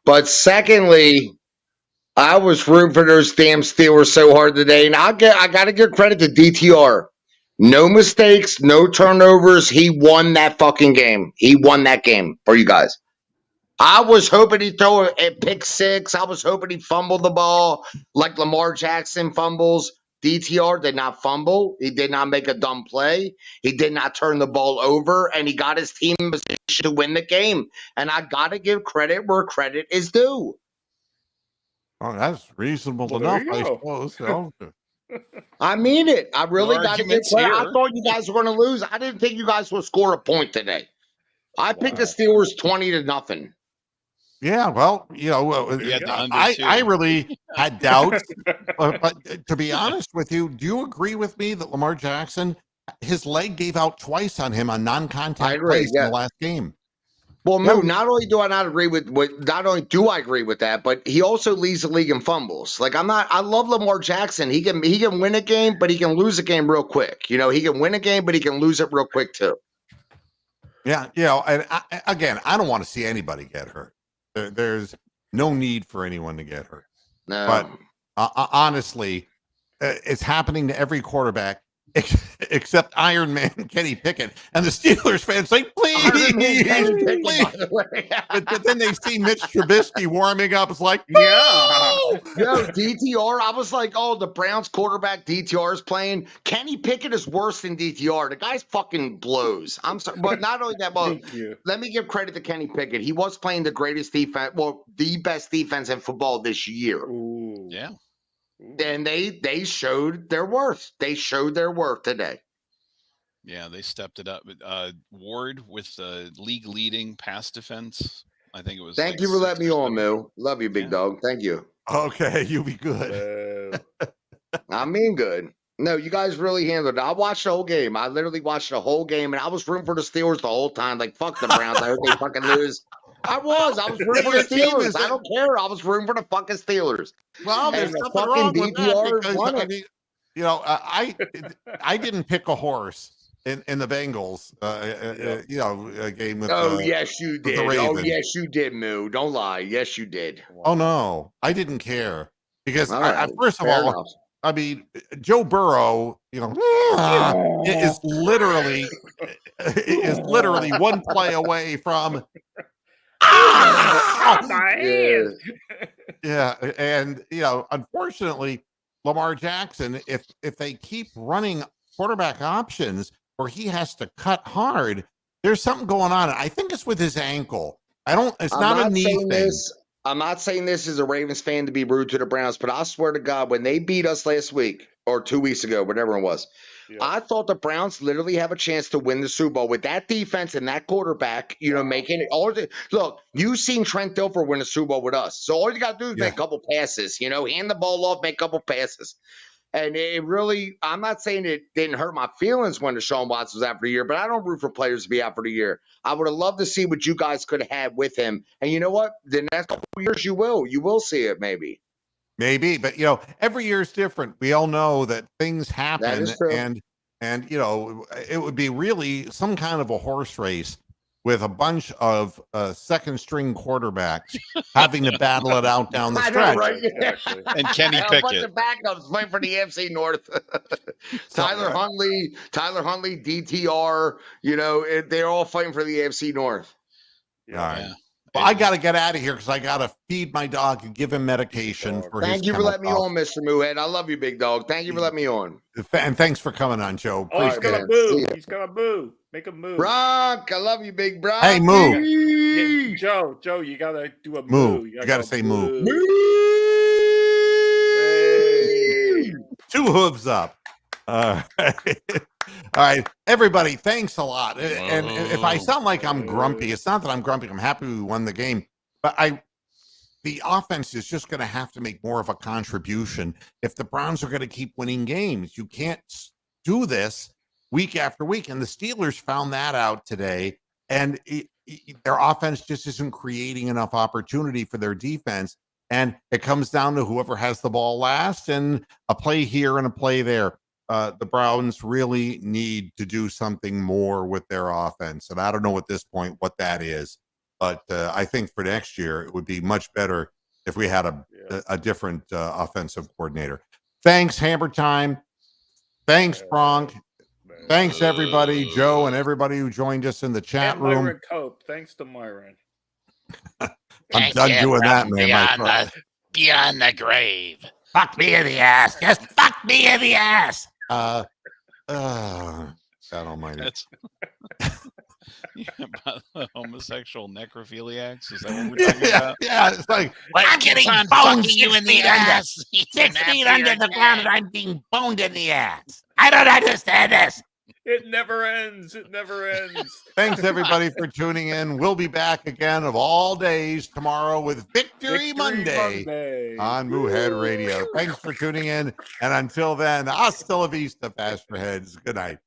But secondly, I was rooting for those damn Steelers so hard today, and I got to give credit to DTR. No mistakes, no turnovers. He won that fucking game. He won that game for you guys. I was hoping he'd throw a pick six. I was hoping he fumbled the ball like Lamar Jackson fumbles. DTR did not fumble. He did not make a dumb play. He did not turn the ball over, and he got his team in position to win the game. And I got to give credit where credit is due. Oh, that's reasonable Well, enough, there I you go. suppose. I mean it. I really No got to give arguments credit. I here. thought you guys were going to lose. I didn't think you guys would score a point today. I picked the Steelers 20-0. Yeah, well, You had the under I too. really had doubts, but to be honest with you, do you agree with me that Lamar Jackson, his leg gave out twice on him on I non-contact agree, plays in yeah. the last game? Well, Yeah. Moo, not only do I not agree not only do I agree with that, but he also leads the league in fumbles. Like I love Lamar Jackson. He can win a game, but he can lose a game real quick. He can win a game, but he can lose it real quick too. Yeah, and I don't want to see anybody get hurt. There's no need for anyone to get hurt. No. But honestly, it's happening to every quarterback except Iron Man Kenny Pickett. And the Steelers fans say, please, Iron Man Kenny Pickett, please. by the way. But then they see Mitch Trubisky warming up. It's like, Yeah. Yo, DTR, I was like, oh, the Browns quarterback DTR is playing. Kenny Pickett is worse than DTR. The guy's fucking blows. I'm sorry. But not only that, but Thank you. let me give credit to Kenny Pickett. He was playing the greatest defense, well, the best defense in football this year. Ooh. Yeah. And they showed their worth. They showed their worth today. Yeah, they stepped it up. Ward with the league leading pass defense. I think it was. Thank like you for 6 letting me or on, 7. Moo. Love you, big Yeah. dog. Thank you. okay, you be good. I mean good. No, you guys really handled it. I watched the whole game. I literally watched the whole game, and I was rooting for the Steelers the whole time. Like, fuck the Browns. I hope they fucking lose. I was rooting for the Your team Steelers. is I don't care. I was rooting for the fucking Steelers. Well, there's And the nothing fucking wrong with that DTR because, won I it. mean, I didn't pick a horse in the Bengals, game with. Oh, yes, you the did. Oh, Ravens. yes, you did, Moo. Don't lie. Yes, you did. Oh no, I didn't care because All right, first of fair all, enough. I mean, Joe Burrow, is literally one play away from. Yeah. Yeah, and unfortunately, Lamar Jackson, if they keep running quarterback options where he has to cut hard, there's something going on. I think it's with his ankle. It's not a knee thing. I'm not saying this as a Ravens fan to be rude to the Browns, but I swear to God, when they beat us last week or 2 weeks ago, whatever it was, I thought the Browns literally have a chance to win the Super Bowl with that defense and that quarterback, making it. Look, you've seen Trent Dilfer win a Super Bowl with us. So all you got to do is make a couple passes, hand the ball off, make a couple passes. And it really, I'm not saying it didn't hurt my feelings when Deshaun Watson was out for the year, but I don't root for players to be out for the year. I would have loved to see what you guys could have had with him. And you know what? The next couple of years, you will see it maybe. Maybe, but every year is different. We all know that things happen, That is true. and it would be really some kind of a horse race with a bunch of second string quarterbacks having to battle it out down the I know, stretch. right? Exactly. And Kenny A bunch Pickett. of backups playing for the AFC North. Tyler Huntley, DTR. You know, they're all fighting for the AFC North. All right. Yeah. Well, I got to get out of here because I got to feed my dog and give him medication for his Thank you for kennel letting me cough. on, Mr. Moohead. I love you, big dog. Thank you for letting me on. And thanks for coming on, Joe. Oh, he's Appreciate gonna it. See move. ya. He's gonna move. Make him move. Brock, I love you, big Brock. Hey, move. Yeah, Joe, you gotta do a Move. moo. You gotta say moo. Moo. Hey. 2 hooves up. All right, everybody, thanks a lot. And if I sound like I'm grumpy, it's not that I'm grumpy. I'm happy we won the game, but the offense is just going to have to make more of a contribution if the Browns are going to keep winning games. You can't do this week after week, and the Steelers found that out today. And their offense just isn't creating enough opportunity for their defense. And it comes down to whoever has the ball last and a play here and a play there. The Browns really need to do something more with their offense. And I don't know at this point what that is, but I think for next year, it would be much better if we had a different offensive coordinator. Thanks, Hammer Time. Thanks, Bronk. Thanks, everybody, Joe, and everybody who joined us in the chat And room. Myron Cope. Thanks to Myron. I'm Thanks, done yeah, doing that, from man. beyond the grave. Fuck me in the ass. Just fuck me in the ass. God almighty. That's about the homosexual necrophiliacs. Is that what we're talking about? Yeah, it's like, I'm getting getting boned fucking you in the 6 feet under. ass. 6 feet under the ground, and I'm being boned in the ass. I don't understand this. It never ends. It never ends. thanks, everybody, for tuning in. We'll be back again of all days tomorrow with Victory Monday on Moohead Radio. Thanks for tuning in. And until then, hasta la vista, Fasterheads. Good night.